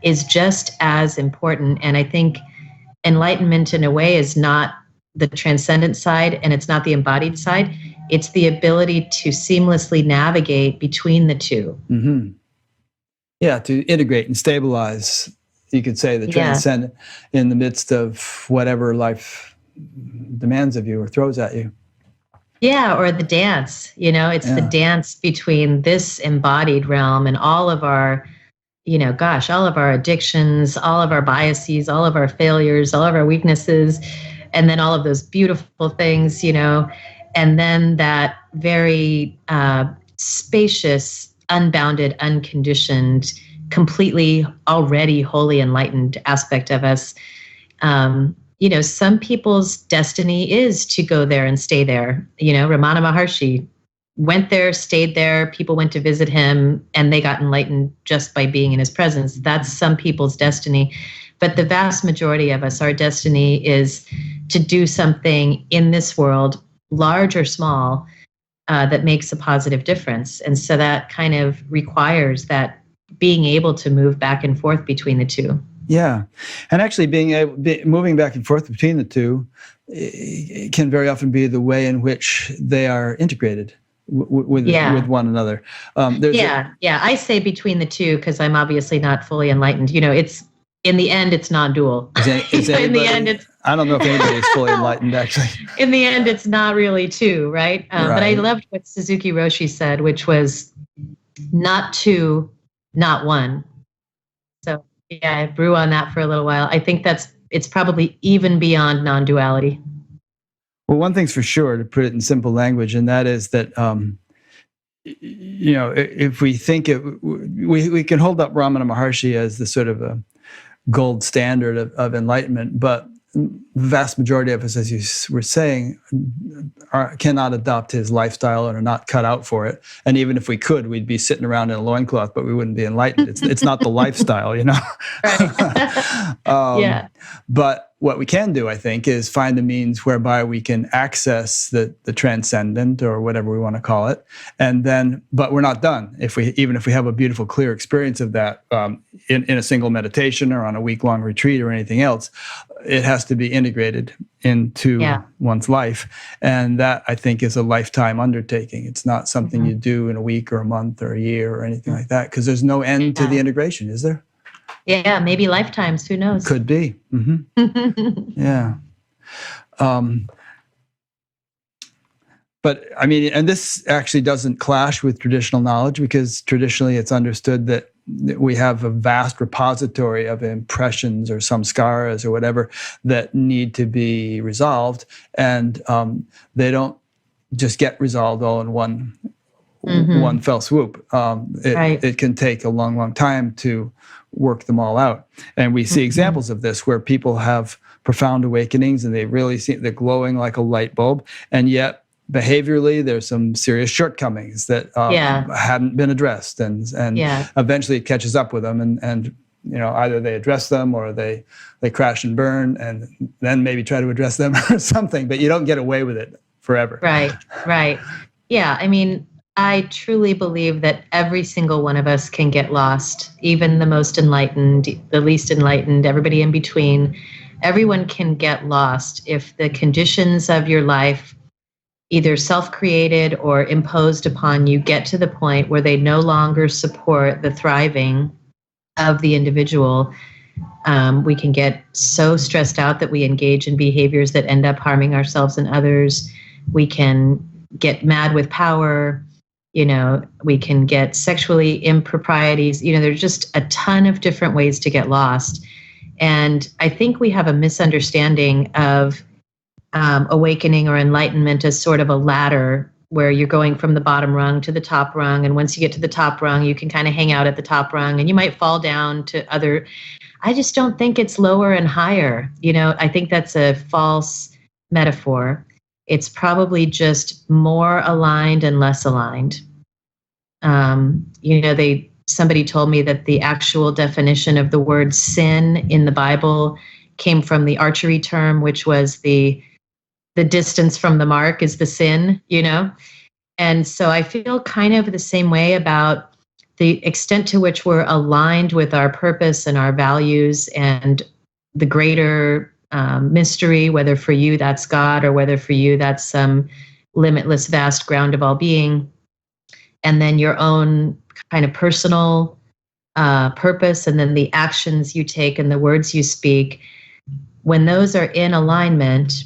is just as important. And I think enlightenment in a way is not the transcendent side and it's not the embodied side. It's the ability to seamlessly navigate between the two. Mm-hmm. Yeah, to integrate and stabilize, you could say, the transcendent in the midst of whatever life demands of you or throws at you. Yeah, or the dance, it's the Yeah. dance between this embodied realm and all of our, all of our addictions, all of our biases, all of our failures, all of our weaknesses, and then all of those beautiful things, and then that very spacious, unbounded, unconditioned, completely already wholly enlightened aspect of us. Some people's destiny is to go there and stay there. Ramana Maharshi went there, stayed there. People went to visit him and they got enlightened just by being in his presence. That's some people's destiny. But the vast majority of us, our destiny is to do something in this world, large or small, that makes a positive difference. And so that kind of requires that being able to move back and forth between the two. Yeah, and actually moving back and forth between the two can very often be the way in which they are integrated with one another. I say between the two because I'm obviously not fully enlightened. It's in the end, it's non-dual. In the end, I don't know if anybody's fully enlightened, actually. In the end, it's not really two, right? But I loved what Suzuki Roshi said, which was not two, not one. So yeah, I brew on that for a little while. I think it's probably even beyond non-duality. Well, one thing's for sure, to put it in simple language, and that is that if we think we can hold up Ramana Maharshi as the sort of a gold standard of enlightenment, but the vast majority of us, as you were saying, cannot adopt his lifestyle and are not cut out for it. And even if we could, we'd be sitting around in a loincloth, but we wouldn't be enlightened. It's not the lifestyle, Right. Yeah. But what we can do, I think, is find a means whereby we can access the transcendent, or whatever we want to call it, but we're not done. Even if we have a beautiful, clear experience of that in a single meditation or on a week-long retreat or anything else, it has to be integrated into one's life, and that, I think, is a lifetime undertaking. It's not something you do in a week or a month or a year or anything like that, because there's no end to the integration, is there? Yeah, maybe lifetimes. Who knows? Could be. Mm-hmm. Yeah. But I mean, and this actually doesn't clash with traditional knowledge, because traditionally it's understood that we have a vast repository of impressions or samskaras or whatever that need to be resolved, and they don't just get resolved all in one fell swoop. It can take a long, long time to work them all out. And we see examples of this where people have profound awakenings and they're glowing like a light bulb, and yet behaviorally there's some serious shortcomings that hadn't been addressed, and eventually it catches up with them, and either they address them or they crash and burn, and then maybe try to address them or something, but you don't get away with it forever. Right. Yeah, I mean, I truly believe that every single one of us can get lost, even the most enlightened, the least enlightened, everybody in between. Everyone can get lost if the conditions of your life, either self-created or imposed upon you, get to the point where they no longer support the thriving of the individual. We can get so stressed out that we engage in behaviors that end up harming ourselves and others. We can get mad with power. We can get sexually improprieties. There's just a ton of different ways to get lost. And I think we have a misunderstanding of awakening or enlightenment as sort of a ladder where you're going from the bottom rung to the top rung. And once you get to the top rung, you can kind of hang out at the top rung and you might fall down to I just don't think it's lower and higher. I think that's a false metaphor. It's probably just more aligned and less aligned. Somebody told me that the actual definition of the word sin in the Bible came from the archery term, which was the distance from the mark is the sin, And so I feel kind of the same way about the extent to which we're aligned with our purpose and our values and the greater mystery, whether for you that's God or whether for you that's some limitless, vast ground of all being. And then your own kind of personal purpose, and then the actions you take and the words you speak. When those are in alignment,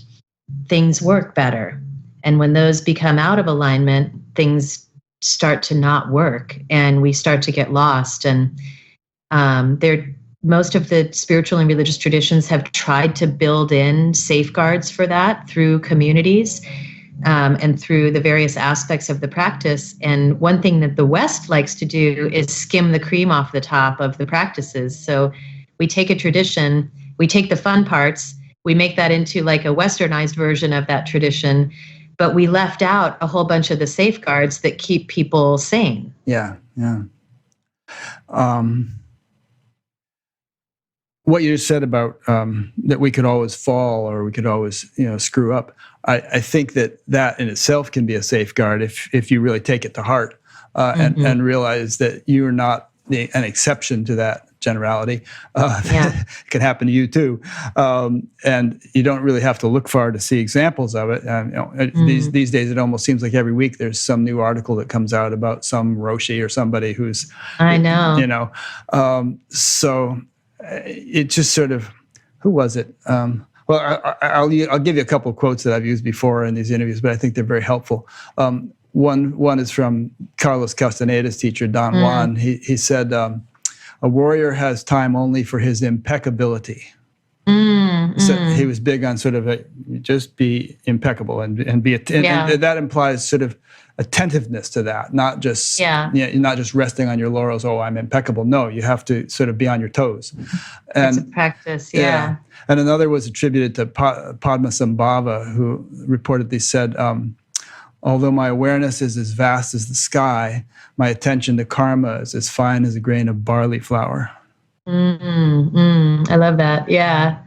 things work better. And when those become out of alignment, things start to not work and we start to get lost. And most of the spiritual and religious traditions have tried to build in safeguards for that through communities, and through the various aspects of the practice. And one thing that the West likes to do is skim the cream off the top of the practices. So we take a tradition, we take the fun parts, we make that into like a westernized version of that tradition, but we left out a whole bunch of the safeguards that keep people sane. Yeah, yeah. What you said about that we could always fall or we could always, screw up. I think that in itself can be a safeguard if you really take it to heart, and realize that you're not an exception to that generality. It can happen to you too, and you don't really have to look far to see examples of it. These days, it almost seems like every week there's some new article that comes out about some Roshi or somebody who's, I know, so it just sort of, who was it? Well, I'll give you a couple of quotes that I've used before in these interviews, but I think they're very helpful. One is from Carlos Castaneda's teacher, Don Juan. He said, a warrior has time only for his impeccability. So he was big on sort of just be impeccable and be and that implies sort of attentiveness to that, not just not just resting on your laurels. Oh, I'm impeccable. No, you have to sort of be on your toes. And it's a practice. Yeah. And another was attributed to Padmasambhava, who reportedly said, although my awareness is as vast as the sky, my attention to karma is as fine as a grain of barley flour. I love that. Yeah.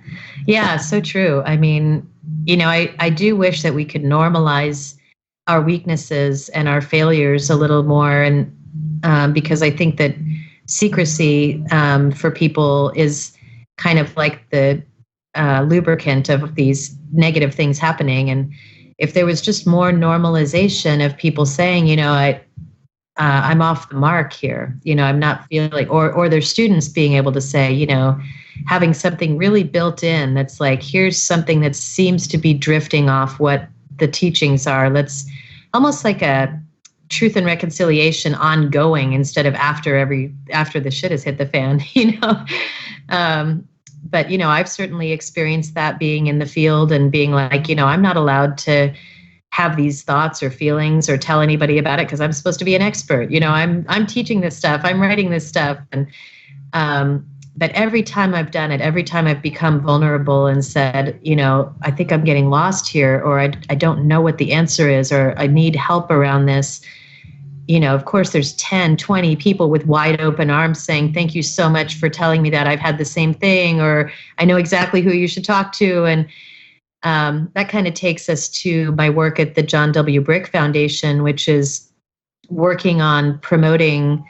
Yeah. So true. I mean, I do wish that we could normalize our weaknesses and our failures a little more. And because I think that secrecy for people is kind of like the lubricant of these negative things happening. And if there was just more normalization of people saying, I'm off the mark here, I'm not feeling, or their students being able to say, having something really built in that's like, here's something that seems to be drifting off what the teachings are. Let's almost like a truth and reconciliation ongoing instead of after the shit has hit the fan, But, I've certainly experienced that being in the field and being like, I'm not allowed to have these thoughts or feelings or tell anybody about it because I'm supposed to be an expert. I'm teaching this stuff, I'm writing this stuff. And, but every time I've done it, every time I've become vulnerable and said, I think I'm getting lost here, or I don't know what the answer is, or I need help around this. Of course, there's 10, 20 people with wide open arms saying, thank you so much for telling me that. I've had the same thing, or I know exactly who you should talk to. And that kind of takes us to my work at the John W. Brick Foundation, which is working on promoting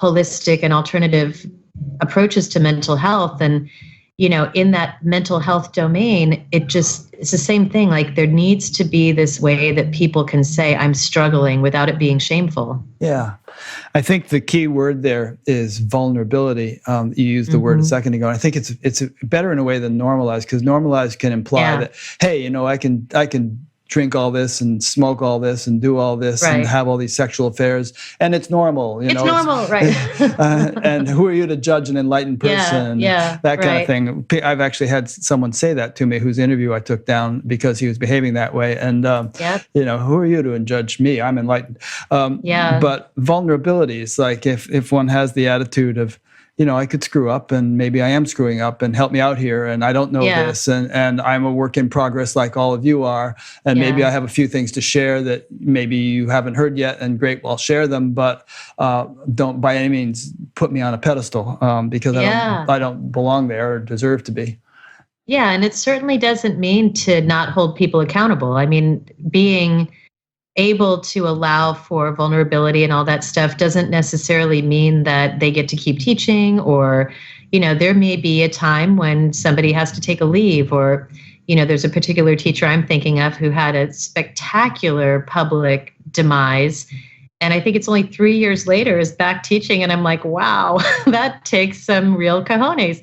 holistic and alternative approaches to mental health. And, in that mental health domain, it's the same thing. Like there needs to be this way that people can say, I'm struggling without it being shameful. Yeah. I think the key word there is vulnerability. You used the word a second ago. And I think it's better in a way than normalized, because normalized can imply that, hey, I can drink all this and smoke all this and do all this and have all these sexual affairs, and it's normal. It's normal, right? And who are you to judge an enlightened person? That kind of thing. I've actually had someone say that to me, whose interview I took down because he was behaving that way. And who are you to judge me? I'm enlightened. But vulnerability is like if one has the attitude of, I could screw up, and maybe I am screwing up, and help me out here, and I don't know this, and I'm a work in progress like all of you are, and maybe I have a few things to share that maybe you haven't heard yet, and great, well, I'll share them, but don't by any means put me on a pedestal, because I don't belong there or deserve to be. Yeah, and it certainly doesn't mean to not hold people accountable. I mean, being able to allow for vulnerability and all that stuff doesn't necessarily mean that they get to keep teaching, or, there may be a time when somebody has to take a leave, or, there's a particular teacher I'm thinking of who had a spectacular public demise. And I think it's only 3 years later is back teaching. And I'm like, wow, that takes some real cojones.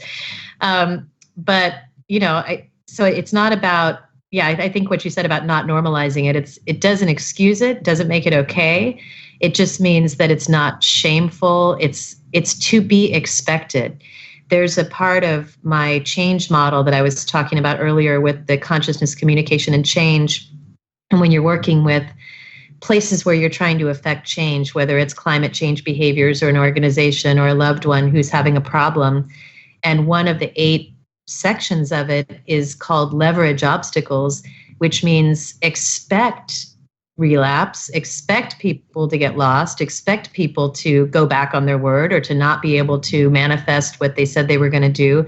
But, so it's not about I think what you said about not normalizing it, it doesn't excuse it, doesn't make it okay. It just means that it's not shameful. It's to be expected. There's a part of my change model that I was talking about earlier with the consciousness, communication, and change. And when you're working with places where you're trying to affect change, whether it's climate change behaviors or an organization or a loved one who's having a problem. And one of the 8 sections of it is called leverage obstacles, which means expect relapse, expect people to get lost, expect people to go back on their word or to not be able to manifest what they said they were going to do,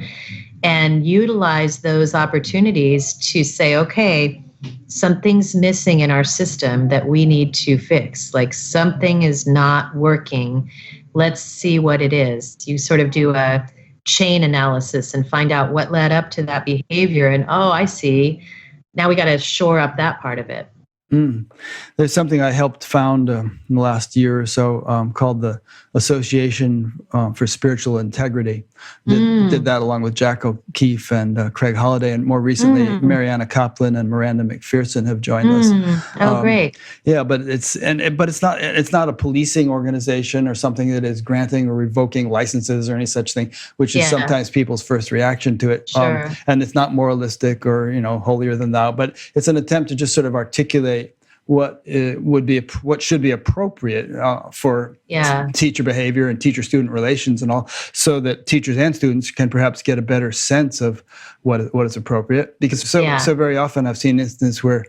and utilize those opportunities to say, okay, something's missing in our system that we need to fix. Like something is not working. Let's see what it is. You sort of do a chain analysis and find out what led up to that behavior. And, oh, I see. Now we got to shore up that part of it. There's something I helped found in the last year or so called the Association for Spiritual Integrity. Did that along with Jack O'Keefe and Craig Holliday, and more recently Mariana Kaplan and Miranda McPherson have joined us. Great! Yeah, but it's not a policing organization or something that is granting or revoking licenses or any such thing, which is sometimes people's first reaction to it. Sure. And it's not moralistic or holier than thou, but it's an attempt to just sort of articulate what should be appropriate for teacher behavior and teacher-student relations and all, so that teachers and students can perhaps get a better sense of what is appropriate. Because so very often I've seen instances where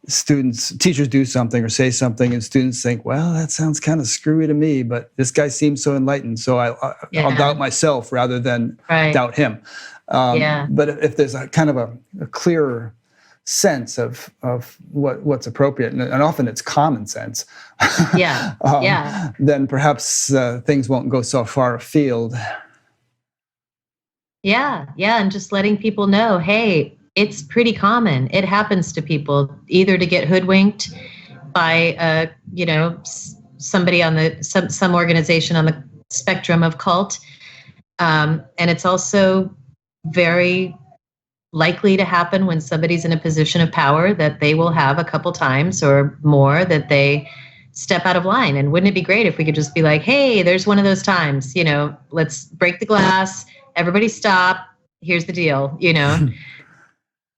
teachers do something or say something, and students think, well, that sounds kind of screwy to me, but this guy seems so enlightened, so I'll doubt myself rather than doubt him. But if there's a kind of a clearer sense of what's appropriate, and often it's common sense, then perhaps things won't go so far afield. And just letting people know, hey, it's pretty common. It happens to people, either to get hoodwinked by somebody on some organization on the spectrum of cult, and it's also very likely to happen when somebody's in a position of power, that they will have a couple times or more that they step out of line. And wouldn't it be great if we could just be like, hey, there's one of those times, let's break the glass, everybody stop, here's the deal,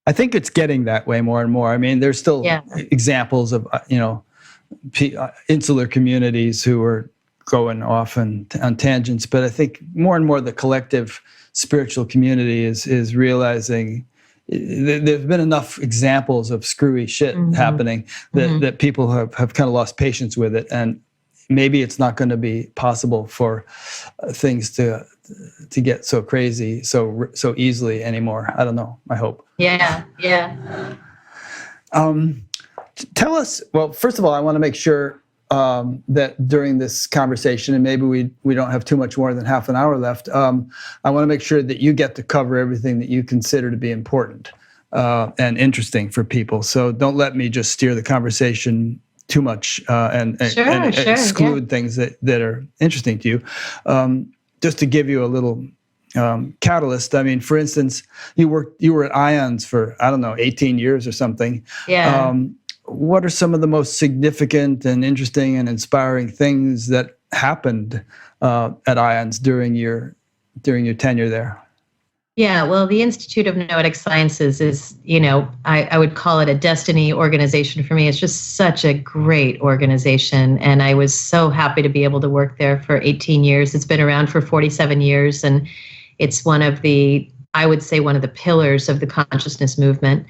I think it's getting that way more and more. I mean, there's still examples of, insular communities who are going off on tangents, but I think more and more the collective spiritual community is realizing there's been enough examples of screwy shit happening that people have kind of lost patience with it, and maybe it's not going to be possible for things to get so crazy so easily anymore. I don't know. I hope. Tell us. Well, first of all, I want to make sure that during this conversation, and maybe we don't have too much more than half an hour left, I want to make sure that you get to cover everything that you consider to be important and interesting for people. So don't let me just steer the conversation too much and exclude things that are interesting to you. Just to give you a little catalyst, I mean, for instance, you were at IONS for, 18 years or something. What are some of the most significant and interesting and inspiring things that happened at IONS during your tenure there? Yeah, well, the Institute of Noetic Sciences is, I would call it a destiny organization for me. It's just such a great organization. And I was so happy to be able to work there for 18 years. It's been around for 47 years. And it's one of the pillars of the consciousness movement.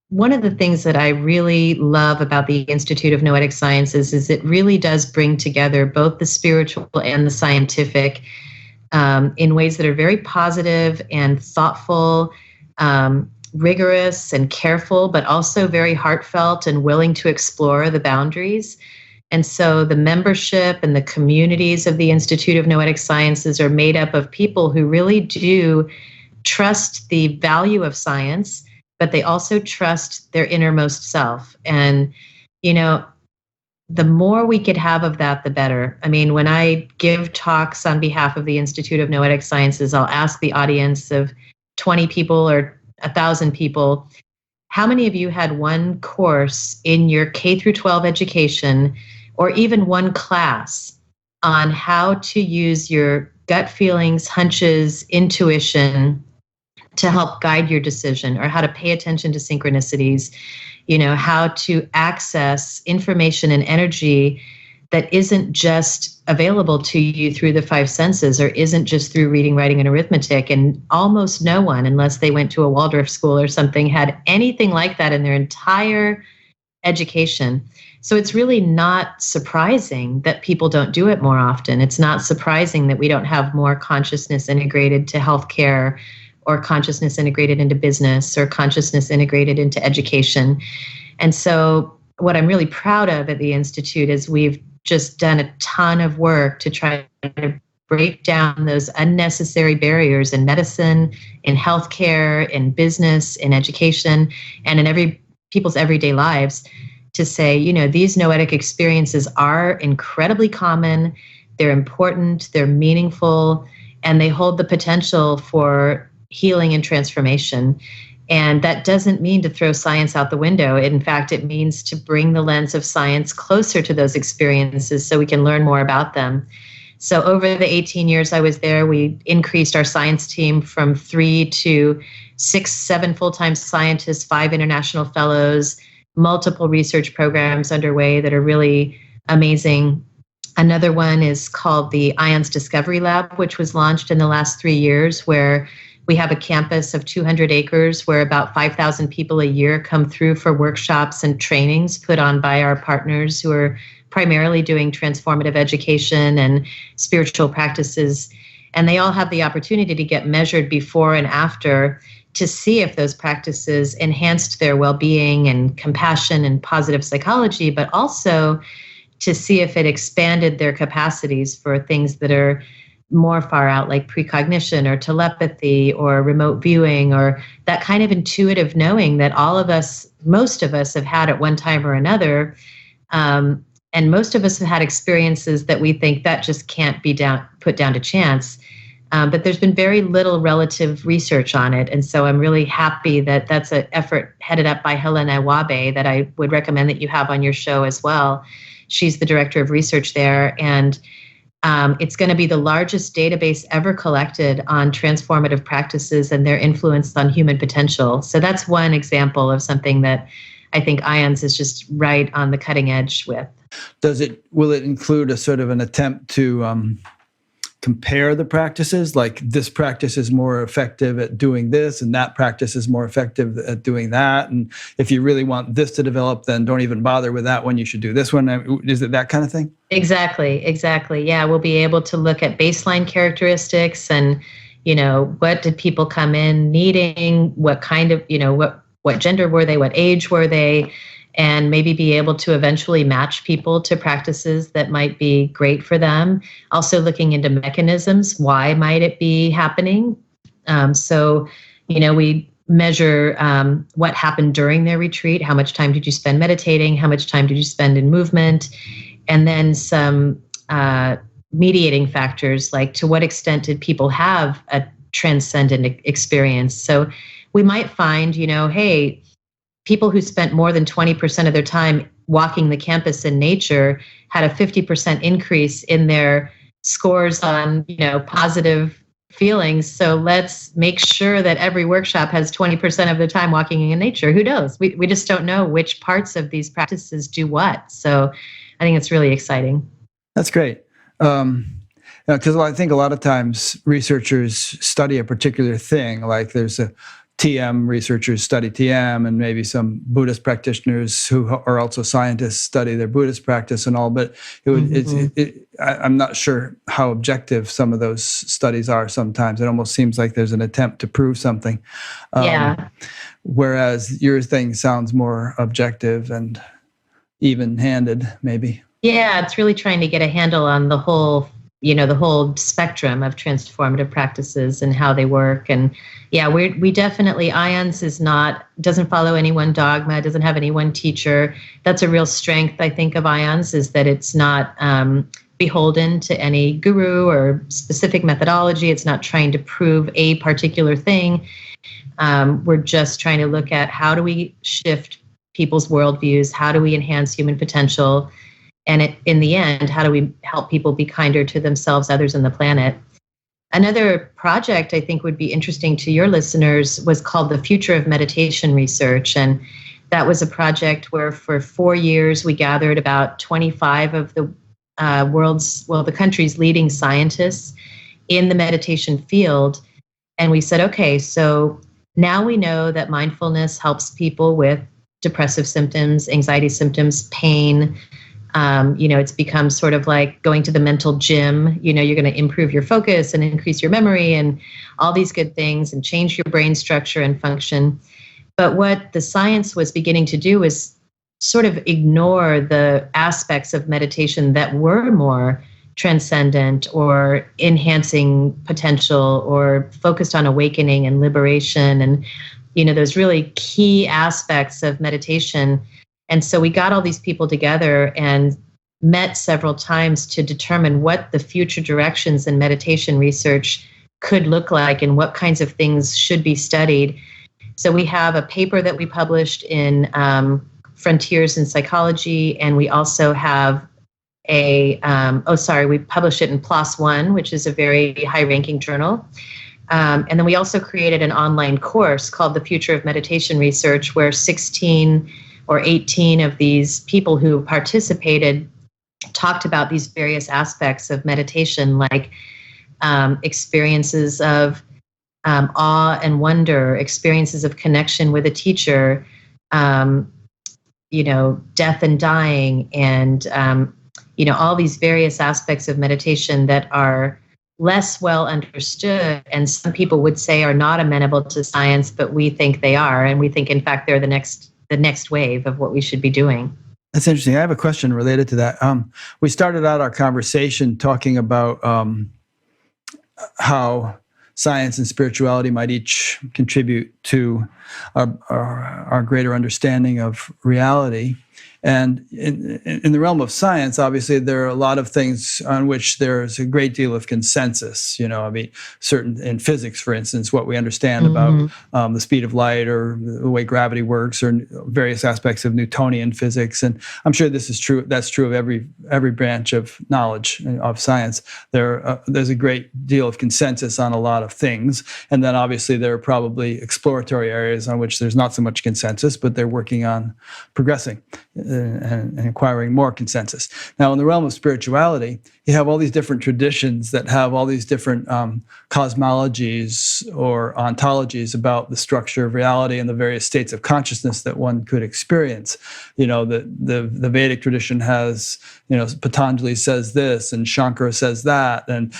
One of the things that I really love about the Institute of Noetic Sciences is it really does bring together both the spiritual and the scientific in ways that are very positive and thoughtful, rigorous and careful, but also very heartfelt and willing to explore the boundaries. And so the membership and the communities of the Institute of Noetic Sciences are made up of people who really do trust the value of science, but they also trust their innermost self. And, the more we could have of that, the better. I mean, when I give talks on behalf of the Institute of Noetic Sciences, I'll ask the audience of 20 people or 1,000 people, how many of you had one course in your K through 12 education, or even one class on how to use your gut feelings, hunches, intuition to help guide your decision, or how to pay attention to synchronicities, how to access information and energy that isn't just available to you through the five senses, or isn't just through reading, writing, and arithmetic. And almost no one, unless they went to a Waldorf school or something, had anything like that in their entire education. So it's really not surprising that people don't do it more often. It's not surprising that we don't have more consciousness integrated to healthcare, or consciousness integrated into business, or consciousness integrated into education. And so what I'm really proud of at the Institute is we've just done a ton of work to try to break down those unnecessary barriers in medicine, in healthcare, in business, in education, and in people's everyday lives, to say, these noetic experiences are incredibly common, they're important, they're meaningful, and they hold the potential for healing and transformation. And that doesn't mean to throw science out the window. In fact, it means to bring the lens of science closer to those experiences so we can learn more about them. So over the 18 years I was there, we increased our science team from 3 to 6, 7 full-time scientists, 5 international fellows, multiple research programs underway that are really amazing. Another one is called the IONS Discovery Lab, which was launched in the last 3 years, where we have a campus of 200 acres where about 5,000 people a year come through for workshops and trainings put on by our partners who are primarily doing transformative education and spiritual practices. And they all have the opportunity to get measured before and after to see if those practices enhanced their well-being and compassion and positive psychology, but also to see if it expanded their capacities for things that are more far out, like precognition or telepathy or remote viewing, or that kind of intuitive knowing that all of us, most of us, have had at one time or another. And most of us have had experiences that we think that just can't be put down to chance. But there's been very little relative research on it. And so I'm really happy that that's an effort headed up by Helena Wabe that I would recommend that you have on your show as well. She's the director of research there. And it's going to be the largest database ever collected on transformative practices and their influence on human potential. So that's one example of something that I think IONS is just right on the cutting edge with. Will it include a sort of an attempt to compare the practices? Like, this practice is more effective at doing this, and that practice is more effective at doing that. And if you really want this to develop, then don't even bother with that one. You should do this one. Is it that kind of thing? Exactly. Yeah, we'll be able to look at baseline characteristics and, what did people come in needing? What kind of, what gender were they? What age were they? And maybe be able to eventually match people to practices that might be great for them. Also looking into mechanisms. Why might it be happening? So we measure what happened during their retreat. How much time did you spend meditating? How much time did you spend in movement? And then some mediating factors, like to what extent did people have a transcendent experience? So we might find, hey, people who spent more than 20% of their time walking the campus in nature had a 50% increase in their scores on, positive feelings. So let's make sure that every workshop has 20% of the time walking in nature. Who knows? We just don't know which parts of these practices do what. So I think it's really exciting. That's great. Because I think a lot of times researchers study a particular thing, like there's a TM researchers study TM, and maybe some Buddhist practitioners who are also scientists study their Buddhist practice and all. But I'm not sure how objective some of those studies are sometimes. It almost seems like there's an attempt to prove something. Whereas your thing sounds more objective and even-handed, maybe. Yeah, it's really trying to get a handle on the whole spectrum of transformative practices and how they work. And yeah, we definitely, IONS doesn't follow any one dogma, doesn't have any one teacher. That's a real strength, I think, of IONS, is that it's not beholden to any guru or specific methodology. It's not trying to prove a particular thing. We're just trying to look at how do we shift people's worldviews? How do we enhance human potential? And in the end, how do we help people be kinder to themselves, others, and the planet? Another project I think would be interesting to your listeners was called the Future of Meditation Research. And that was a project where for 4 years we gathered about 25 of the the country's leading scientists in the meditation field. And we said, okay, so now we know that mindfulness helps people with depressive symptoms, anxiety symptoms, pain. It's become sort of like going to the mental gym. You're going to improve your focus and increase your memory and all these good things and change your brain structure and function. But what the science was beginning to do is sort of ignore the aspects of meditation that were more transcendent or enhancing potential or focused on awakening and liberation and, those really key aspects of meditation. And so we got all these people together and met several times to determine what the future directions in meditation research could look like and what kinds of things should be studied. So we have a paper that we published in Frontiers in Psychology, and we also have we published it in PLOS One, which is a very high-ranking journal. And then we also created an online course called The Future of Meditation Research, where 16 or 18 of these people who participated talked about these various aspects of meditation, like experiences of awe and wonder, experiences of connection with a teacher, death and dying, and all these various aspects of meditation that are less well understood, and some people would say are not amenable to science, but we think they are, and we think, in fact, they're the next wave of what we should be doing. That's interesting. I have a question related to that. We started out our conversation talking about how science and spirituality might each contribute to our greater understanding of reality. And in the realm of science, obviously, there are a lot of things on which there's a great deal of consensus. Certain in physics, for instance, what we understand about the speed of light or the way gravity works, or various aspects of Newtonian physics. And I'm sure this is true. That's true of every branch of knowledge of science. There's a great deal of consensus on a lot of things, and then obviously there are probably exploratory areas on which there's not so much consensus, but they're working on progressing and acquiring more consensus. Now, in the realm of spirituality, you have all these different traditions that have all these different cosmologies or ontologies about the structure of reality and the various states of consciousness that one could experience. The Vedic tradition has, Patanjali says this, and Shankara says that, and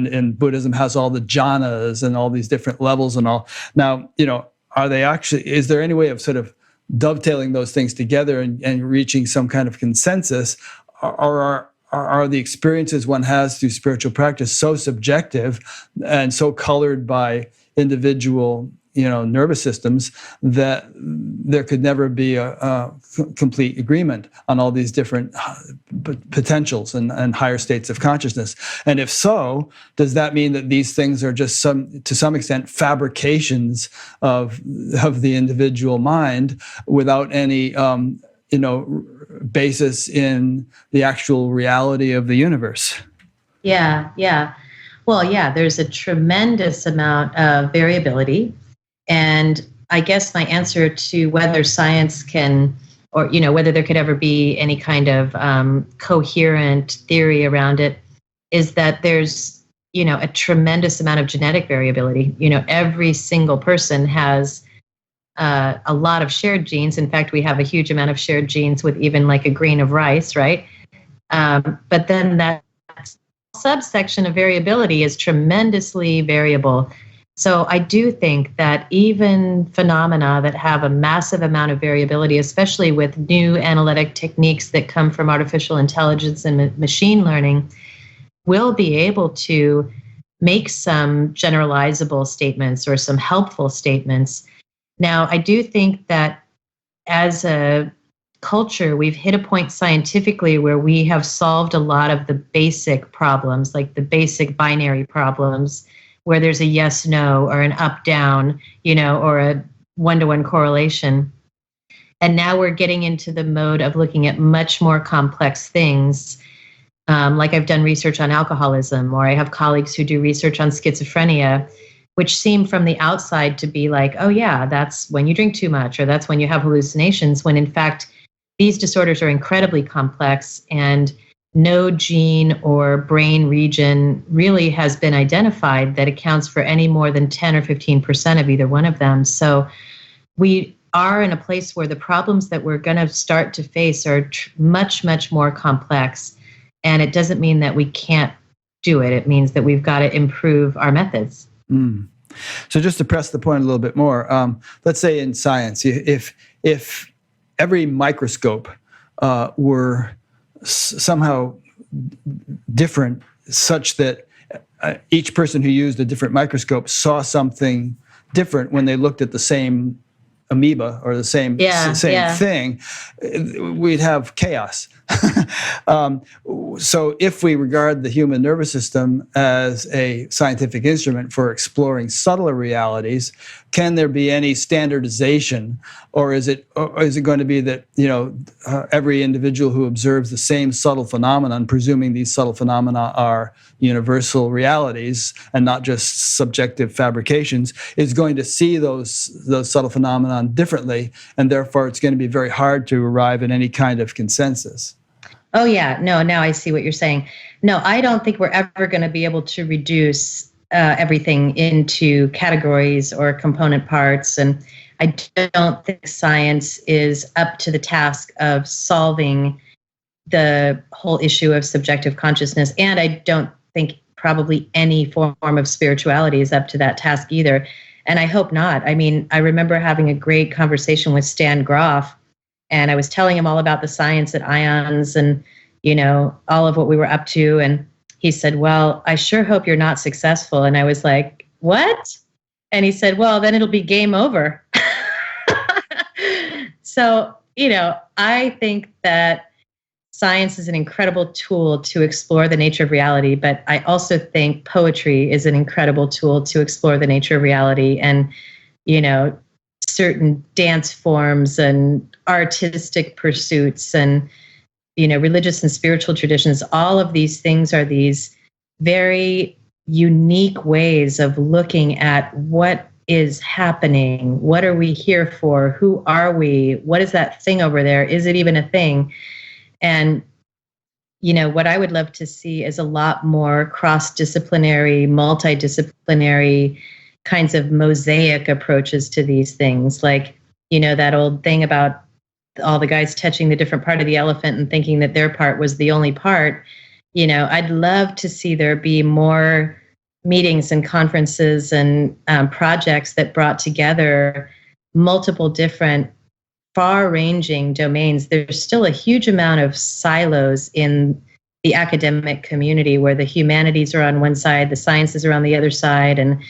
in Buddhism has all the jhanas and all these different levels and all. Now, is there any way of sort of dovetailing those things together and reaching some kind of consensus? Or are the experiences one has through spiritual practice so subjective and so colored by individual nervous systems that there could never be a complete agreement on all these different potentials and higher states of consciousness? And if so, does that mean that these things are just to some extent fabrications of the individual mind without any basis in the actual reality of the universe? Yeah. Well, there's a tremendous amount of variability. And I guess my answer to whether science can, or whether there could ever be any kind of coherent theory around it, is that there's a tremendous amount of genetic variability. Every single person has a lot of shared genes. In fact, we have a huge amount of shared genes with even like a grain of rice, right? But then that subsection of variability is tremendously variable. So I do think that even phenomena that have a massive amount of variability, especially with new analytic techniques that come from artificial intelligence and machine learning, will be able to make some generalizable statements or some helpful statements. Now, I do think that as a culture, we've hit a point scientifically where we have solved a lot of the basic problems, like the basic binary problems, where there's a yes, no, or an up, down, or a one-to-one correlation. And now we're getting into the mode of looking at much more complex things. Like I've done research on alcoholism, or I have colleagues who do research on schizophrenia, which seem from the outside to be like, oh yeah, that's when you drink too much, or that's when you have hallucinations, when in fact, these disorders are incredibly complex and no gene or brain region really has been identified that accounts for any more than 10 or 15% of either one of them. So we are in a place where the problems that we're going to start to face are much, much more complex. And it doesn't mean that we can't do it. It means that we've got to improve our methods. Mm. So just to press the point a little bit more, let's say in science, if every microscope were somehow different, such that each person who used a different microscope saw something different when they looked at the same amoeba or the same thing, we'd have chaos. So if we regard the human nervous system as a scientific instrument for exploring subtler realities, can there be any standardization, or is it going to be that every individual who observes the same subtle phenomenon, presuming these subtle phenomena are universal realities and not just subjective fabrications, is going to see those subtle phenomena differently, and therefore it's going to be very hard to arrive at any kind of consensus? Oh yeah, no, now I see what you're saying. No, I don't think we're ever going to be able to reduce everything into categories or component parts. And I don't think science is up to the task of solving the whole issue of subjective consciousness. And I don't think probably any form of spirituality is up to that task either. And I hope not. I mean, I remember having a great conversation with Stan Grof, and I was telling him all about the science at IONS and, all of what we were up to. And he said, well, I sure hope you're not successful. And I was like, what? And he said, well, then it'll be game over. So, I think that science is an incredible tool to explore the nature of reality, but I also think poetry is an incredible tool to explore the nature of reality. And, certain dance forms and artistic pursuits and, religious and spiritual traditions, all of these things are these very unique ways of looking at what is happening. What are we here for? Who are we? What is that thing over there? Is it even a thing? And, what I would love to see is a lot more cross-disciplinary, multidisciplinary kinds of mosaic approaches to these things. Like, that old thing about all the guys touching the different part of the elephant and thinking that their part was the only part. I'd love to see there be more meetings and conferences and projects that brought together multiple different far-ranging domains. There's still a huge amount of silos in the academic community where the humanities are on one side, the sciences are on the other side, and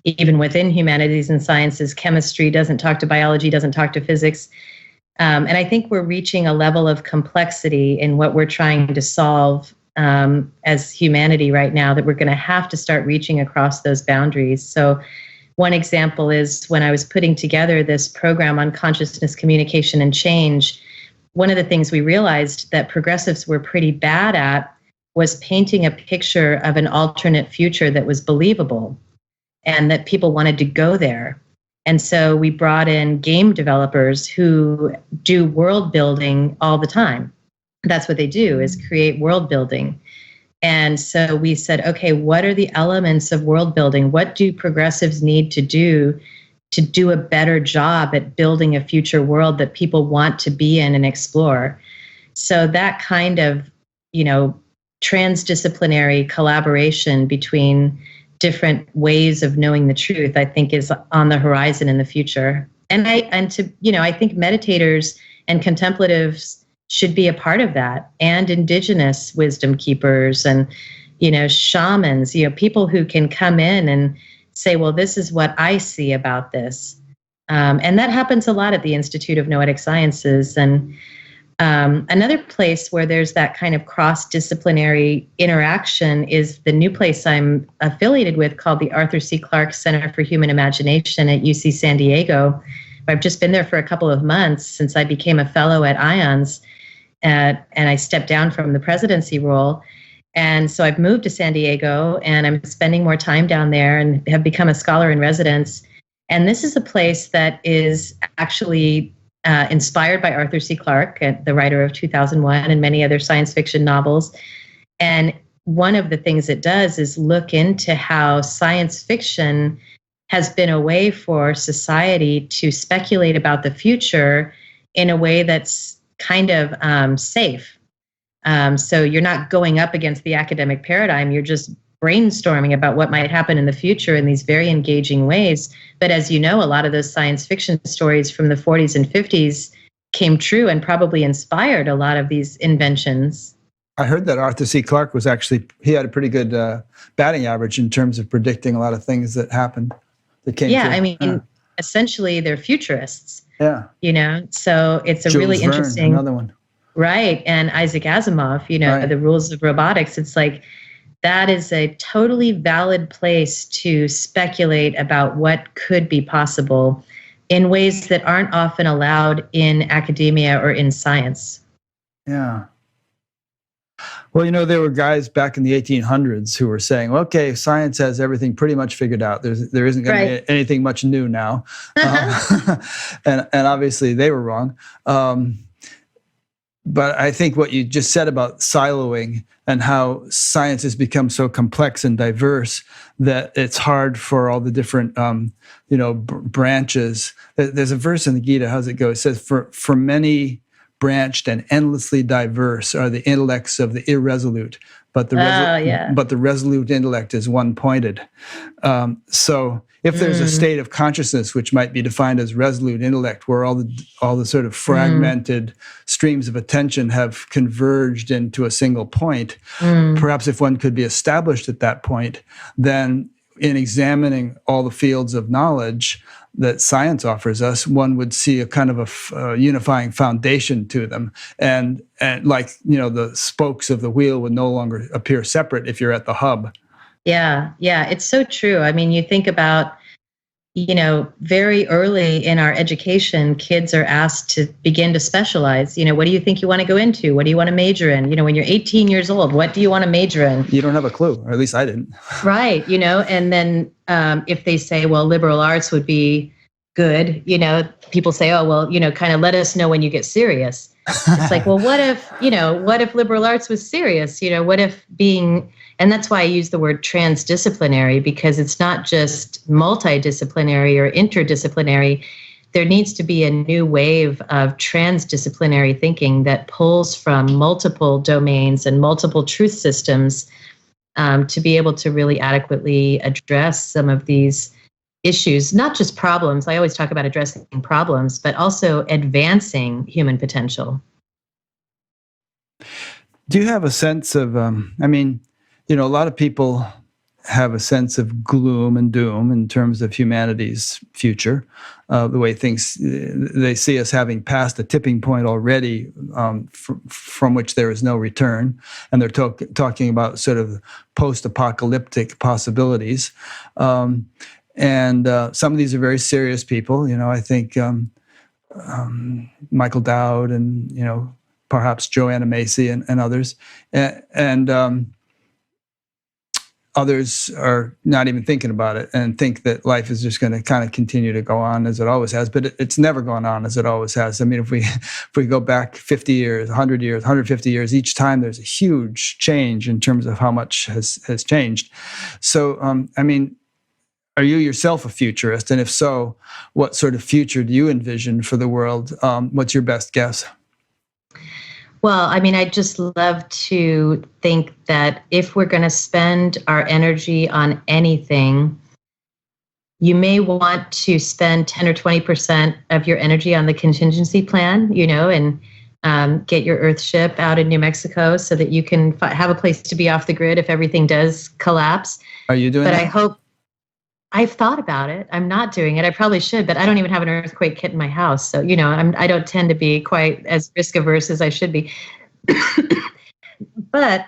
even within humanities and sciences, chemistry doesn't talk to biology, doesn't talk to physics. And I think we're reaching a level of complexity in what we're trying to solve as humanity right now that we're going to have to start reaching across those boundaries. So one example is when I was putting together this program on consciousness, communication, and change, one of the things we realized that progressives were pretty bad at was painting a picture of an alternate future that was believable and that people wanted to go there. And so we brought in game developers who do world building all the time. That's what they do, is create world building. And so we said, okay, what are the elements of world building? What do progressives need to do a better job at building a future world that people want to be in and explore? So that kind of, transdisciplinary collaboration between different ways of knowing the truth, I think, is on the horizon in the future. And I think meditators and contemplatives should be a part of that, and indigenous wisdom keepers and, shamans, people who can come in and say, well, this is what I see about this. And that happens a lot at the Institute of Noetic Sciences. And Another place where there's that kind of cross-disciplinary interaction is the new place I'm affiliated with called the Arthur C. Clarke Center for Human Imagination at UC San Diego. I've just been there for a couple of months since I became a fellow at IONS, and I stepped down from the presidency role. And so I've moved to San Diego, and I'm spending more time down there and have become a scholar in residence. And this is a place that is actually inspired by Arthur C. Clarke, the writer of 2001 and many other science fiction novels. And one of the things it does is look into how science fiction has been a way for society to speculate about the future in a way that's kind of safe. So you're not going up against the academic paradigm, you're just brainstorming about what might happen in the future in these very engaging ways. But as you know, a lot of those science fiction stories from the 40s and 50s came true and probably inspired a lot of these inventions. I heard that Arthur C. Clarke he had a pretty good batting average in terms of predicting a lot of things that happened, that came true. I mean, essentially they're futurists. Yeah. So it's a Jules really Verne, interesting. another one. Right. And Isaac Asimov, Right. The rules of robotics. It's like, that is a totally valid place to speculate about what could be possible in ways that aren't often allowed in academia or in science. Yeah. Well, there were guys back in the 1800s who were saying, okay, science has everything pretty much figured out. There isn't going to be anything much new now. And obviously they were wrong. But I think what you just said about siloing and how science has become so complex and diverse that it's hard for all the different, branches. There's a verse in the Gita, how's it go? It says, for many branched and endlessly diverse are the intellects of the irresolute, but the resolute intellect is one-pointed. So if there's a state of consciousness which might be defined as resolute intellect, where all the sort of fragmented streams of attention have converged into a single point, perhaps if one could be established at that point, then in examining all the fields of knowledge that science offers us, one would see a kind of a unifying foundation to them. And the spokes of the wheel would no longer appear separate if you're at the hub. Yeah, it's so true. I mean, you think about, very early in our education, kids are asked to begin to specialize. What do you think you want to go into? What do you want to major in? When you're 18 years old, what do you want to major in? You don't have a clue, or at least I didn't. Right, and then if they say, well, liberal arts would be good, people say, oh, well, kind of let us know when you get serious. It's like, well, what if liberal arts was serious? What if and that's why I use the word transdisciplinary, because it's not just multidisciplinary or interdisciplinary. There needs to be a new wave of transdisciplinary thinking that pulls from multiple domains and multiple truth systems to be able to really adequately address some of these issues, not just problems. I always talk about addressing problems, but also advancing human potential. Do you have a sense of, a lot of people have a sense of gloom and doom in terms of humanity's future, the way they see us having passed a tipping point already from which there is no return. And they're talking about sort of post-apocalyptic possibilities. And some of these are very serious people. I think Michael Dowd and, perhaps Joanna Macy and others. And others are not even thinking about it and think that life is just going to kind of continue to go on as it always has. But it's never gone on as it always has. I mean, if we go back 50 years, 100 years, 150 years, each time there's a huge change in terms of how much has changed. So, are you yourself a futurist? And if so, what sort of future do you envision for the world? What's your best guess? Well, I just love to think that if we're going to spend our energy on anything, you may want to spend 10 or 20% of your energy on the contingency plan, and get your Earthship out in New Mexico so that you can have a place to be off the grid if everything does collapse. Are you doing that? But I've thought about it. I'm not doing it. I probably should, but I don't even have an earthquake kit in my house. So, I don't tend to be quite as risk averse as I should be. But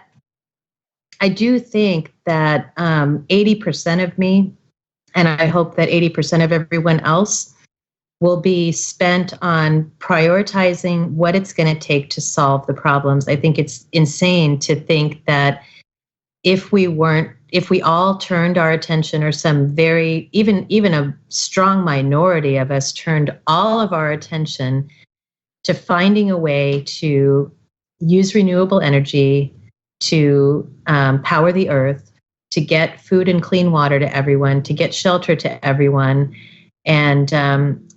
I do think that 80% of me, and I hope that 80% of everyone else, will be spent on prioritizing what it's going to take to solve the problems. I think it's insane to think that if we all turned our attention, or some very, even a strong minority of us turned all of our attention to finding a way to use renewable energy to power the earth, to get food and clean water to everyone, to get shelter to everyone, and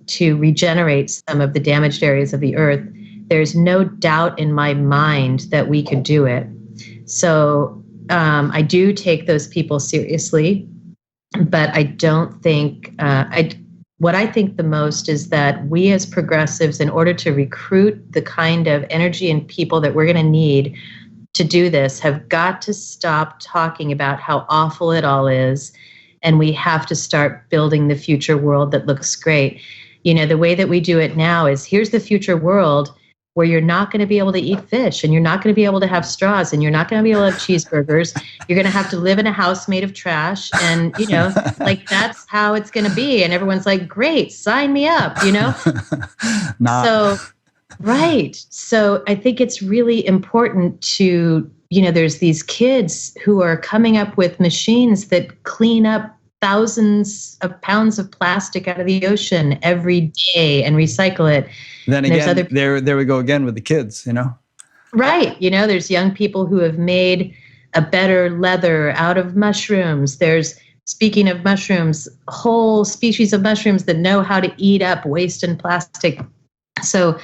to regenerate some of the damaged areas of the earth, there's no doubt in my mind that we could do it. So I do take those people seriously, but I don't think, what I think the most is that we as progressives, in order to recruit the kind of energy and people that we're going to need to do this, have got to stop talking about how awful it all is. And we have to start building the future world that looks great. The way that we do it now is, here's the future world where you're not going to be able to eat fish, and you're not going to be able to have straws, and you're not going to be able to have cheeseburgers. You're going to have to live in a house made of trash. And, like, that's how it's going to be. And everyone's like, great, sign me up, Not. So, right. So I think it's really important to, there's these kids who are coming up with machines that clean up thousands of pounds of plastic out of the ocean every day and recycle it. Then again, there we go again with the kids, Right. There's young people who have made a better leather out of mushrooms. There's, speaking of mushrooms, whole species of mushrooms that know how to eat up waste and plastic. So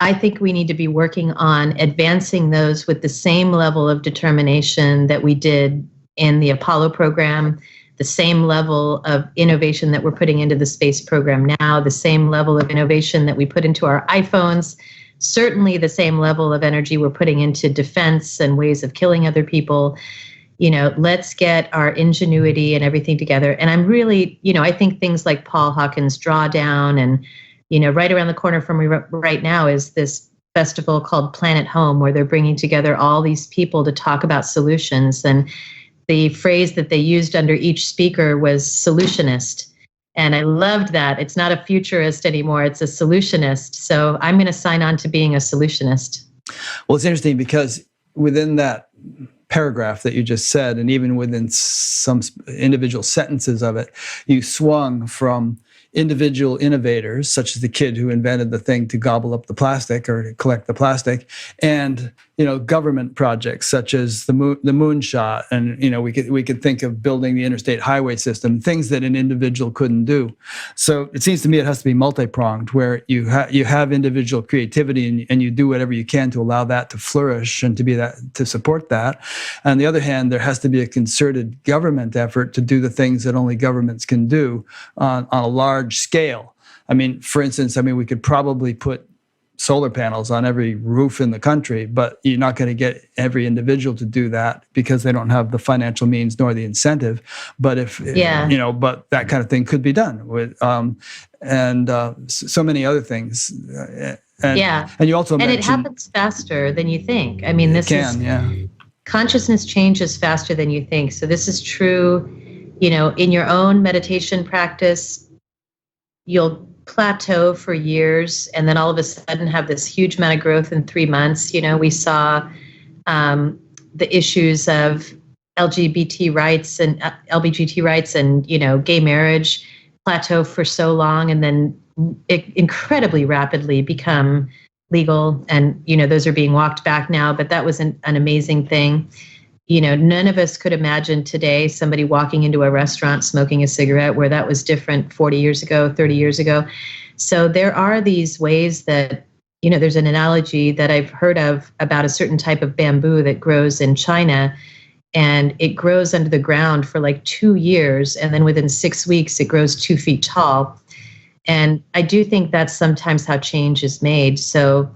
I think we need to be working on advancing those with the same level of determination that we did in the Apollo program, the same level of innovation that we're putting into the space program now, the same level of innovation that we put into our iPhones, certainly the same level of energy we're putting into defense and ways of killing other people. Let's get our ingenuity and everything together. And I'm really, I think things like Paul Hawkins Drawdown, and, right around the corner from me right now is this festival called Planet Home, where they're bringing together all these people to talk about solutions. And the phrase that they used under each speaker was solutionist. And I loved that. It's not a futurist anymore. It's a solutionist. So I'm going to sign on to being a solutionist. Well, it's interesting because within that paragraph that you just said, and even within some individual sentences of it, you swung from individual innovators, such as the kid who invented the thing to gobble up the plastic or to collect the plastic, and government projects such as the moonshot, and we could think of building the interstate highway system, things that an individual couldn't do. So it seems to me it has to be multi-pronged, where you have individual creativity and you do whatever you can to allow that to flourish and to support that. On the other hand, there has to be a concerted government effort to do the things that only governments can do on a large scale. For instance, we could probably put solar panels on every roof in the country, but you're not going to get every individual to do that because they don't have the financial means nor the incentive. But but that kind of thing could be done with, so many other things. And you also mentioned, it happens faster than you think. Consciousness changes faster than you think. So this is true, in your own meditation practice, you'll plateau for years and then all of a sudden have this huge amount of growth in 3 months. We saw the issues of LGBT rights and gay marriage plateau for so long, and then it incredibly rapidly become legal. And those are being walked back now, but that was an amazing thing. None of us could imagine today somebody walking into a restaurant smoking a cigarette, where that was different 40 years ago, 30 years ago. So there are these ways that, there's an analogy that I've heard of about a certain type of bamboo that grows in China, and it grows under the ground for like 2 years. And then within 6 weeks, it grows 2 feet tall. And I do think that's sometimes how change is made. So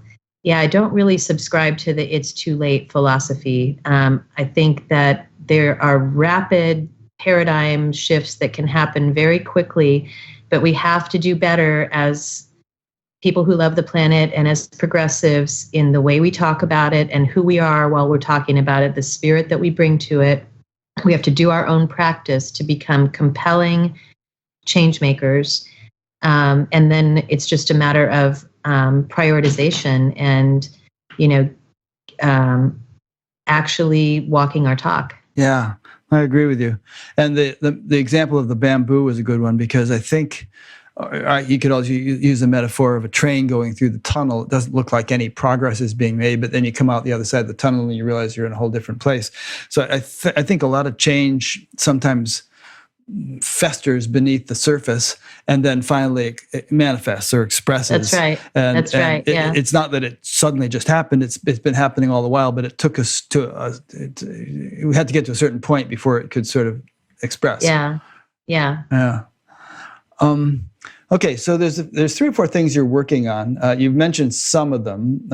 yeah, I don't really subscribe to the it's too late philosophy. I think that there are rapid paradigm shifts that can happen very quickly, but we have to do better as people who love the planet and as progressives in the way we talk about it and who we are while we're talking about it, the spirit that we bring to it. We have to do our own practice to become compelling change makers. And then it's just a matter of prioritization and, actually walking our talk. Yeah, I agree with you. And the example of the bamboo was a good one, because I think you could also use the metaphor of a train going through the tunnel. It doesn't look like any progress is being made, but then you come out the other side of the tunnel and you realize you're in a whole different place. So I think a lot of change sometimes festers beneath the surface and then finally it manifests or expresses. That's right. And, That's right. Yeah. It's not that it suddenly just happened. It's been happening all the while, but it took us to we had to get to a certain point before it could sort of express. Yeah. Yeah. Yeah. Okay, so there's 3 or 4 things you're working on. You've mentioned some of them.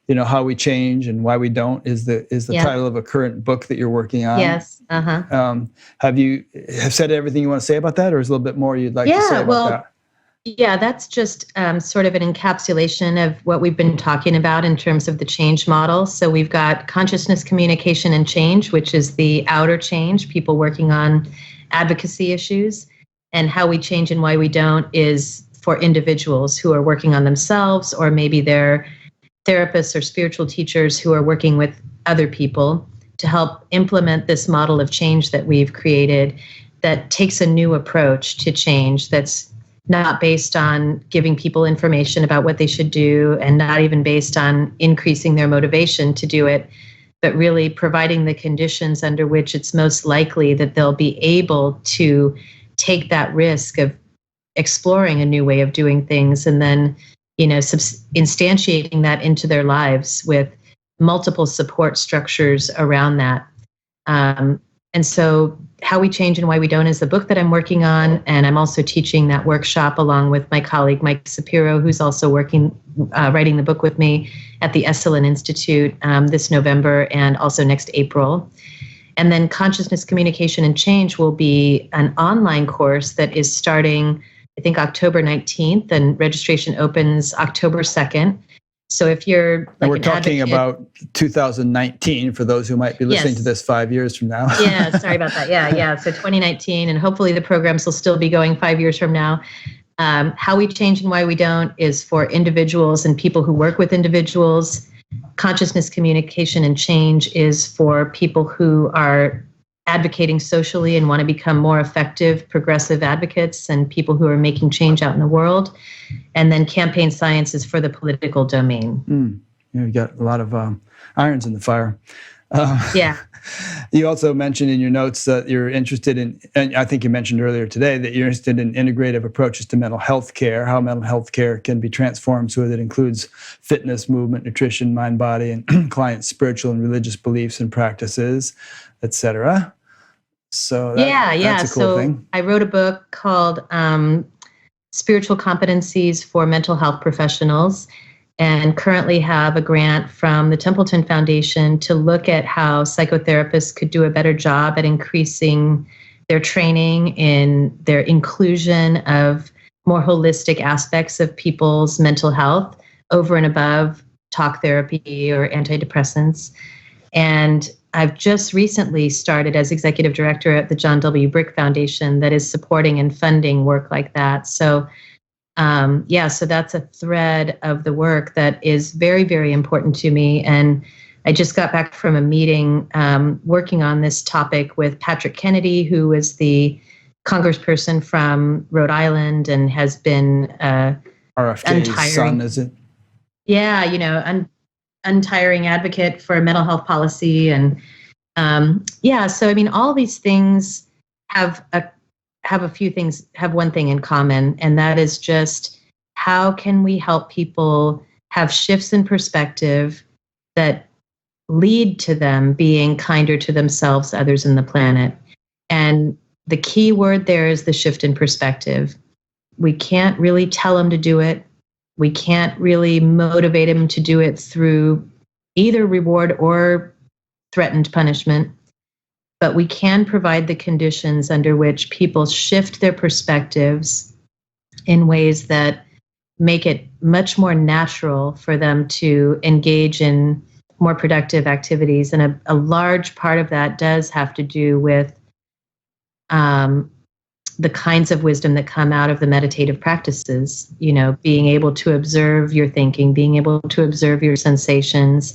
How we change and why we don't is the title of a current book that you're working on. Yes. Uh-huh. Have you said everything you want to say about that, or is there a little bit more you'd like to say about that? Yeah, that's just sort of an encapsulation of what we've been talking about in terms of the change model. So we've got consciousness, communication, and change, which is the outer change, people working on advocacy issues. And how we change and why we don't is for individuals who are working on themselves, or maybe they're therapists or spiritual teachers who are working with other people to help implement this model of change that we've created that takes a new approach to change, that's not based on giving people information about what they should do and not even based on increasing their motivation to do it, but really providing the conditions under which it's most likely that they'll be able to take that risk of exploring a new way of doing things, and then instantiating that into their lives with multiple support structures around that. And so How We Change and Why We Don't is the book that I'm working on. And I'm also teaching that workshop along with my colleague, Mike Sapiro, who's also writing the book with me at the Esalen Institute this November and also next April. And then Consciousness, Communication, and Change will be an online course that is starting, I think, October 19th, and registration opens October 2nd. So if you're like, and we're talking about 2019 for those who might be listening to this 5 years from now. Yeah, sorry about that. Yeah. So 2019, and hopefully the programs will still be going 5 years from now. How We Change and Why We Don't is for individuals and people who work with individuals. Consciousness, Communication, and Change is for people who are advocating socially and want to become more effective, progressive advocates and people who are making change out in the world. And then Campaign Science is for the political domain. You got a lot of irons in the fire. Yeah. You also mentioned in your notes that you're interested in, and I think you mentioned earlier today, that you're interested in integrative approaches to mental health care, how mental health care can be transformed so that it includes fitness, movement, nutrition, mind, body, and clients' spiritual and religious beliefs and practices, etc. So that's a cool thing. I wrote a book called Spiritual Competencies for Mental Health Professionals, and currently have a grant from the Templeton Foundation to look at how psychotherapists could do a better job at increasing their training in their inclusion of more holistic aspects of people's mental health over and above talk therapy or antidepressants. And I've just recently started as executive director at the John W. Brick Foundation that is supporting and funding work like that. So so that's a thread of the work that is very, very important to me. And I just got back from a meeting working on this topic with Patrick Kennedy, who is the congressperson from Rhode Island and has been RFK's son, is it? Yeah, untiring advocate for mental health policy. And so I mean, all these things have one thing in common, and that is just how can we help people have shifts in perspective that lead to them being kinder to themselves, others, and the planet. And the key word there is the shift in perspective. We can't really tell them to do it. We can't really motivate them to do it through either reward or threatened punishment. but we can provide the conditions under which people shift their perspectives in ways that make it much more natural for them to engage in more productive activities. And a large part of that does have to do with the kinds of wisdom that come out of the meditative practices, being able to observe your thinking, being able to observe your sensations,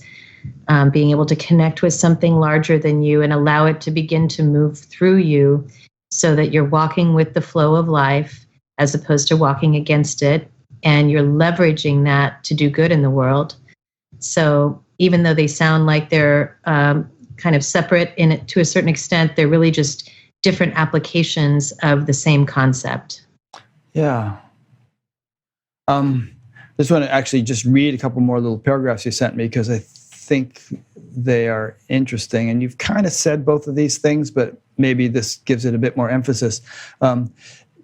being able to connect with something larger than you and allow it to begin to move through you so that you're walking with the flow of life as opposed to walking against it. And you're leveraging that to do good in the world. So even though they sound like they're kind of separate in it to a certain extent, they're really just different applications of the same concept. Yeah. Just want to actually just read a couple more little paragraphs you sent me because I think they are interesting. And you've kind of said both of these things, but maybe this gives it a bit more emphasis.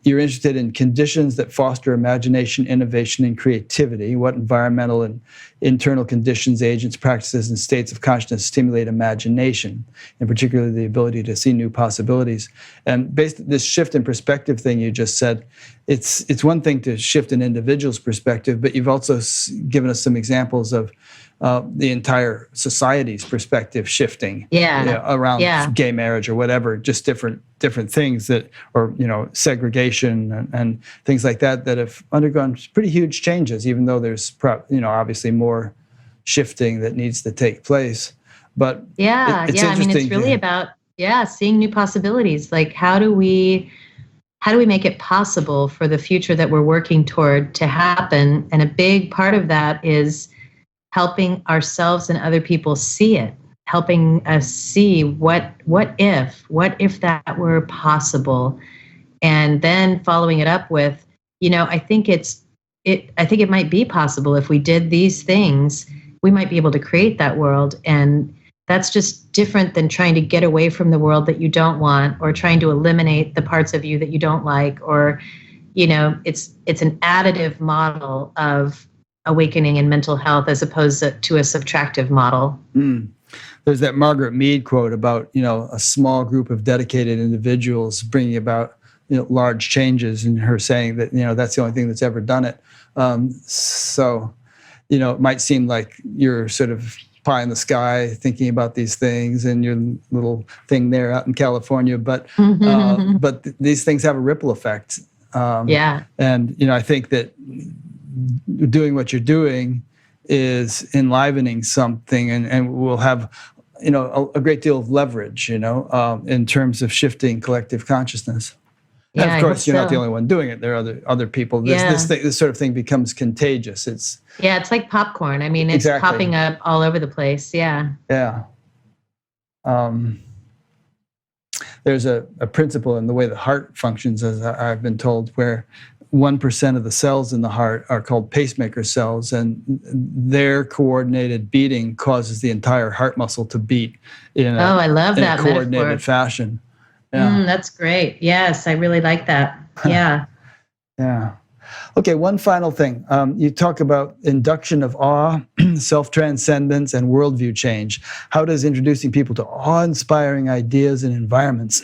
You're interested in conditions that foster imagination, innovation, and creativity. What environmental and internal conditions, agents, practices, and states of consciousness stimulate imagination, and particularly the ability to see new possibilities. And based on this shift in perspective thing you just said, it's one thing to shift an individual's perspective, but you've also given us some examples of the entire society's perspective shifting around gay marriage or whatever, just different things that, or segregation and things like that have undergone pretty huge changes, even though there's obviously more shifting that needs to take place. But it's I mean, it's really about seeing new possibilities. Like how do we make it possible for the future that we're working toward to happen? And a big part of that is helping ourselves and other people see it, helping us see what if that were possible, and then following it up with, I think it might be possible if we did these things, we might be able to create that world. And that's just different than trying to get away from the world that you don't want, or trying to eliminate the parts of you that you don't like, or it's an additive model of awakening in mental health as opposed to a subtractive model. There's that Margaret Mead quote about a small group of dedicated individuals bringing about large changes, and her saying that that's the only thing that's ever done it. So it might seem like you're sort of pie in the sky thinking about these things and your little thing there out in California, but these things have a ripple effect. And I think that doing what you're doing is enlivening something, and will have a great deal of leverage in terms of shifting collective consciousness. And of course, you're not the only one doing it. There are other people. This sort of thing becomes contagious. It's like popcorn. I mean, it's popping up all over the place. Yeah. There's a principle in the way the heart functions, as I've been told, where 1% of the cells in the heart are called pacemaker cells, and their coordinated beating causes the entire heart muscle to beat in a coordinated fashion. That's great. Yes, I really like that. Yeah. Okay, one final thing. You talk about induction of awe, self-transcendence, and worldview change. How does introducing people to awe-inspiring ideas and environments,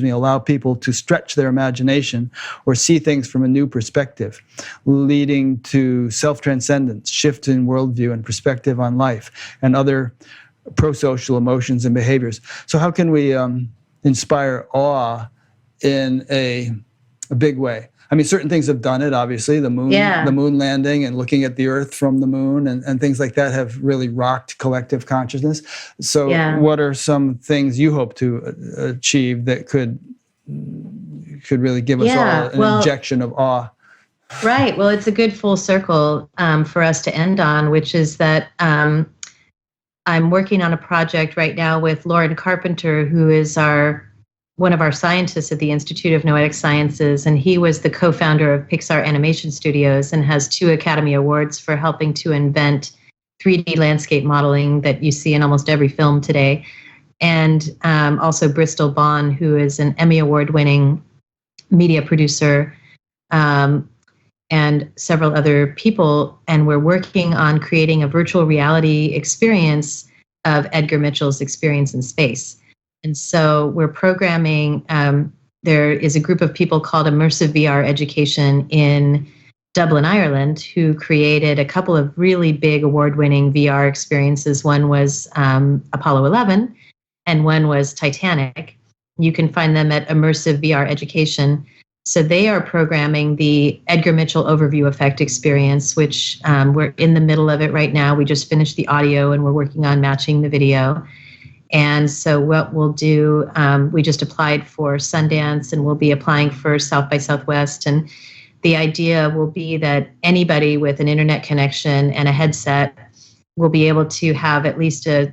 allow people to stretch their imagination or see things from a new perspective, leading to self-transcendence, shift in worldview and perspective on life, and other pro-social emotions and behaviors? So how can we inspire awe in a big way? I mean, certain things have done it, obviously. The moon landing and looking at the Earth from the moon and things like that have really rocked collective consciousness. So what are some things you hope to achieve that could really give us all an injection of awe? Right. Well, it's a good full circle for us to end on, which is that I'm working on a project right now with Lauren Carpenter, who is one of our scientists at the Institute of Noetic Sciences, and he was the co-founder of Pixar Animation Studios and has 2 Academy Awards for helping to invent 3D landscape modeling that you see in almost every film today. And also Bristol Bond, who is an Emmy Award-winning media producer, and several other people. And we're working on creating a virtual reality experience of Edgar Mitchell's Experience in Space. And so we're programming. There is a group of people called Immersive VR Education in Dublin, Ireland, who created a couple of really big award-winning VR experiences. One was Apollo 11, and one was Titanic. You can find them at Immersive VR Education. So they are programming the Edgar Mitchell Overview Effect experience, which we're in the middle of it right now. We just finished the audio and we're working on matching the video. And so what we'll do, we just applied for Sundance and we'll be applying for South by Southwest. And the idea will be that anybody with an internet connection and a headset will be able to have at least a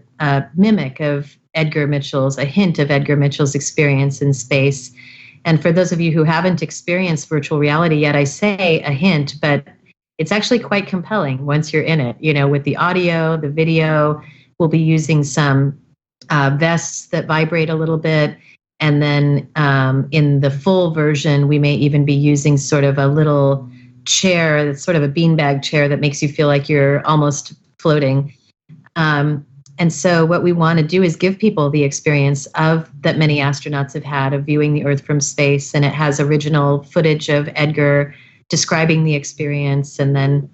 mimic of Edgar Mitchell's, a hint of Edgar Mitchell's experience in space. And for those of you who haven't experienced virtual reality yet, I say a hint, but it's actually quite compelling once you're in it. You know, with the audio, the video, we'll be using some vests that vibrate a little bit. And then in the full version, we may even be using sort of a little chair that's sort of a beanbag chair that makes you feel like you're almost floating. And so what we want to do is give people the experience of that many astronauts have had of viewing the Earth from space. And it has original footage of Edgar describing the experience and then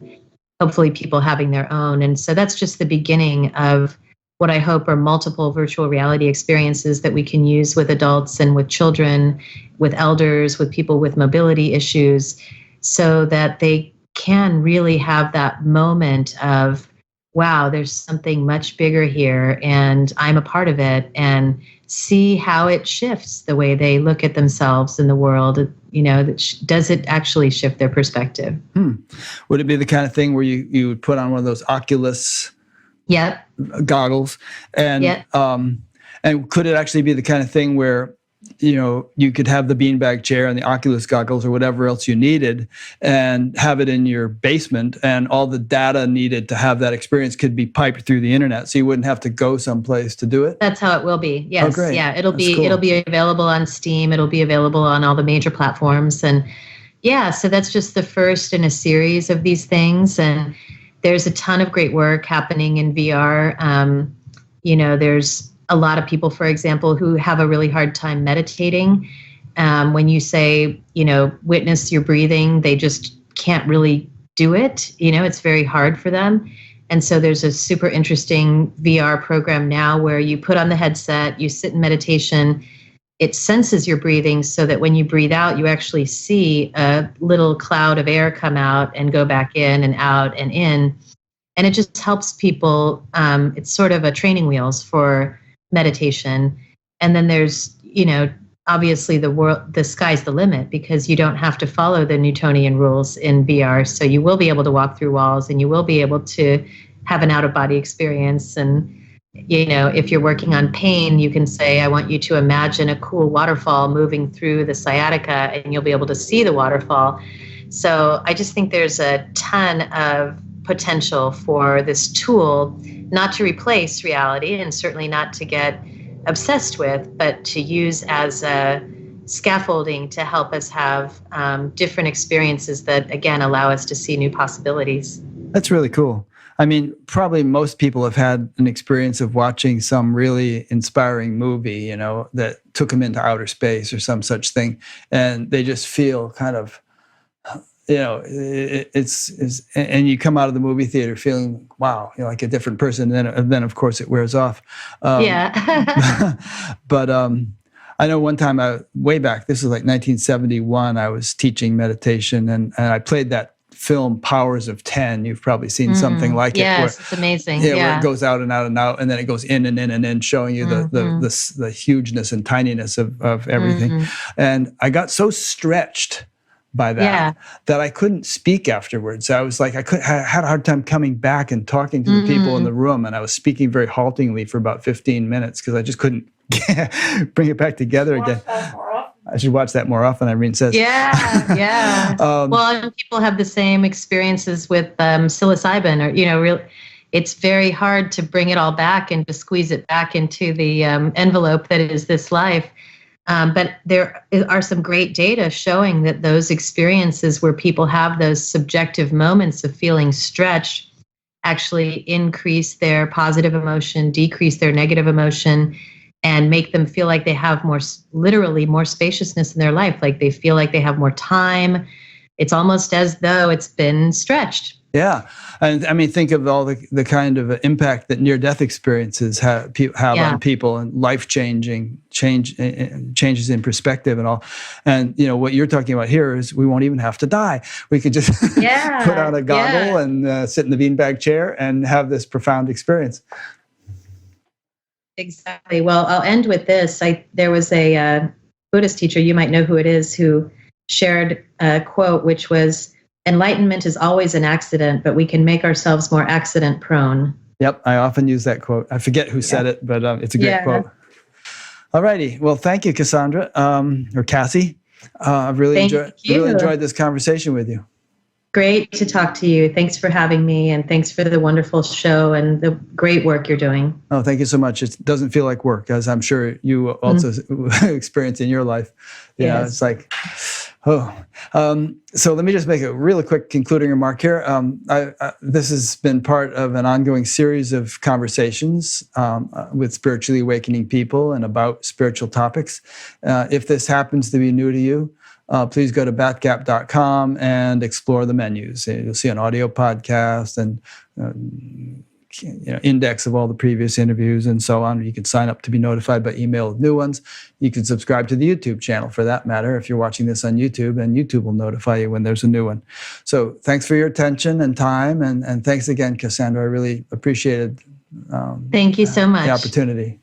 hopefully people having their own. And so that's just the beginning of what I hope are multiple virtual reality experiences that we can use with adults and with children, with elders, with people with mobility issues, so that they can really have that moment of, wow, there's something much bigger here and I'm a part of it, and see how it shifts the way they look at themselves in the world. You know, does it actually shift their perspective? Would it be the kind of thing where you would put on one of those Oculus goggles and could it actually be the kind of thing where, you know, you could have the beanbag chair and the Oculus goggles or whatever else you needed and have it in your basement, and all the data needed to have that experience could be piped through the internet, so you wouldn't have to go someplace to do it? That's how it will be. Yes. Oh, great. Yeah. It'll That's be cool. It'll be available on Steam. It'll be available on all the major platforms. And yeah, so that's just the first in a series of these things. And there's a ton of great work happening in VR. You know, there's a lot of people, for example, who have a really hard time meditating. When you say, you know, witness your breathing, they just can't really do it. You know, it's very hard for them. And so there's a super interesting VR program now where you put on the headset, you sit in meditation, it senses your breathing so that when you breathe out, you actually see a little cloud of air come out and go back in and out and in. And it just helps people. It's sort of a training wheels for meditation. And then there's, you know, obviously the sky's the limit, because you don't have to follow the Newtonian rules in VR. So you will be able to walk through walls and you will be able to have an out-of-body experience. And you know, if you're working on pain, you can say, I want you to imagine a cool waterfall moving through the sciatica, and you'll be able to see the waterfall. So I just think there's a ton of potential for this tool, not to replace reality and certainly not to get obsessed with, but to use as a scaffolding to help us have different experiences that, again, allow us to see new possibilities. That's really cool. I mean, probably most people have had an experience of watching some really inspiring movie, you know, that took them into outer space or some such thing. And they just feel kind of, you know, and you come out of the movie theater feeling, wow, you're like a different person. And then of course, it wears off. Yeah. But I know one time, way back, this was like 1971, I was teaching meditation, and I played that film Powers of 10. You've probably seen something like yes, it. Yes, it's amazing. Yeah, where it goes out and out and out, and then it goes in and in and in, showing you the hugeness and tininess of everything. And I got so stretched by that that I couldn't speak afterwards. I was like, I had a hard time coming back and talking to the people in the room, and I was speaking very haltingly for about 15 minutes because I just couldn't bring it back together again. I should watch that more often, Irene says. Yeah. Well, and people have the same experiences with psilocybin, or, you know, it's very hard to bring it all back and to squeeze it back into the envelope that is this life. But there are some great data showing that those experiences where people have those subjective moments of feeling stretched actually increase their positive emotion, decrease their negative emotion. and make them feel like they have literally more spaciousness in their life, like they feel like they have more time. It's almost as though it's been stretched. Yeah. And I mean, think of all the kind of impact that near-death experiences have on people, and life-changing changes in perspective and all. And, what you're talking about here is we won't even have to die. We could just put on a goggle and sit in the beanbag chair and have this profound experience. Exactly. Well, I'll end with this. There was a Buddhist teacher, you might know who it is, who shared a quote, which was, "Enlightenment is always an accident, but we can make ourselves more accident prone." Yep, I often use that quote. I forget who said it, but it's a great quote. All righty. Well, thank you, Cassandra, or Cassie. I've really enjoyed this conversation with you. Great to talk to you. Thanks for having me, and thanks for the wonderful show and the great work you're doing. Oh, thank you so much. It doesn't feel like work, as I'm sure you also experience in your life. Yeah, it's like, so let me just make a really quick concluding remark here. This has been part of an ongoing series of conversations with spiritually awakening people and about spiritual topics. If this happens to be new to you, please go to batgap.com and explore the menus. You'll see an audio podcast and index of all the previous interviews and so on. You can sign up to be notified by email of new ones. You can subscribe to the YouTube channel, for that matter, if you're watching this on YouTube, and YouTube will notify you when there's a new one. So thanks for your attention and time, and thanks again, Cassandra. I really appreciated Thank you so much. The opportunity.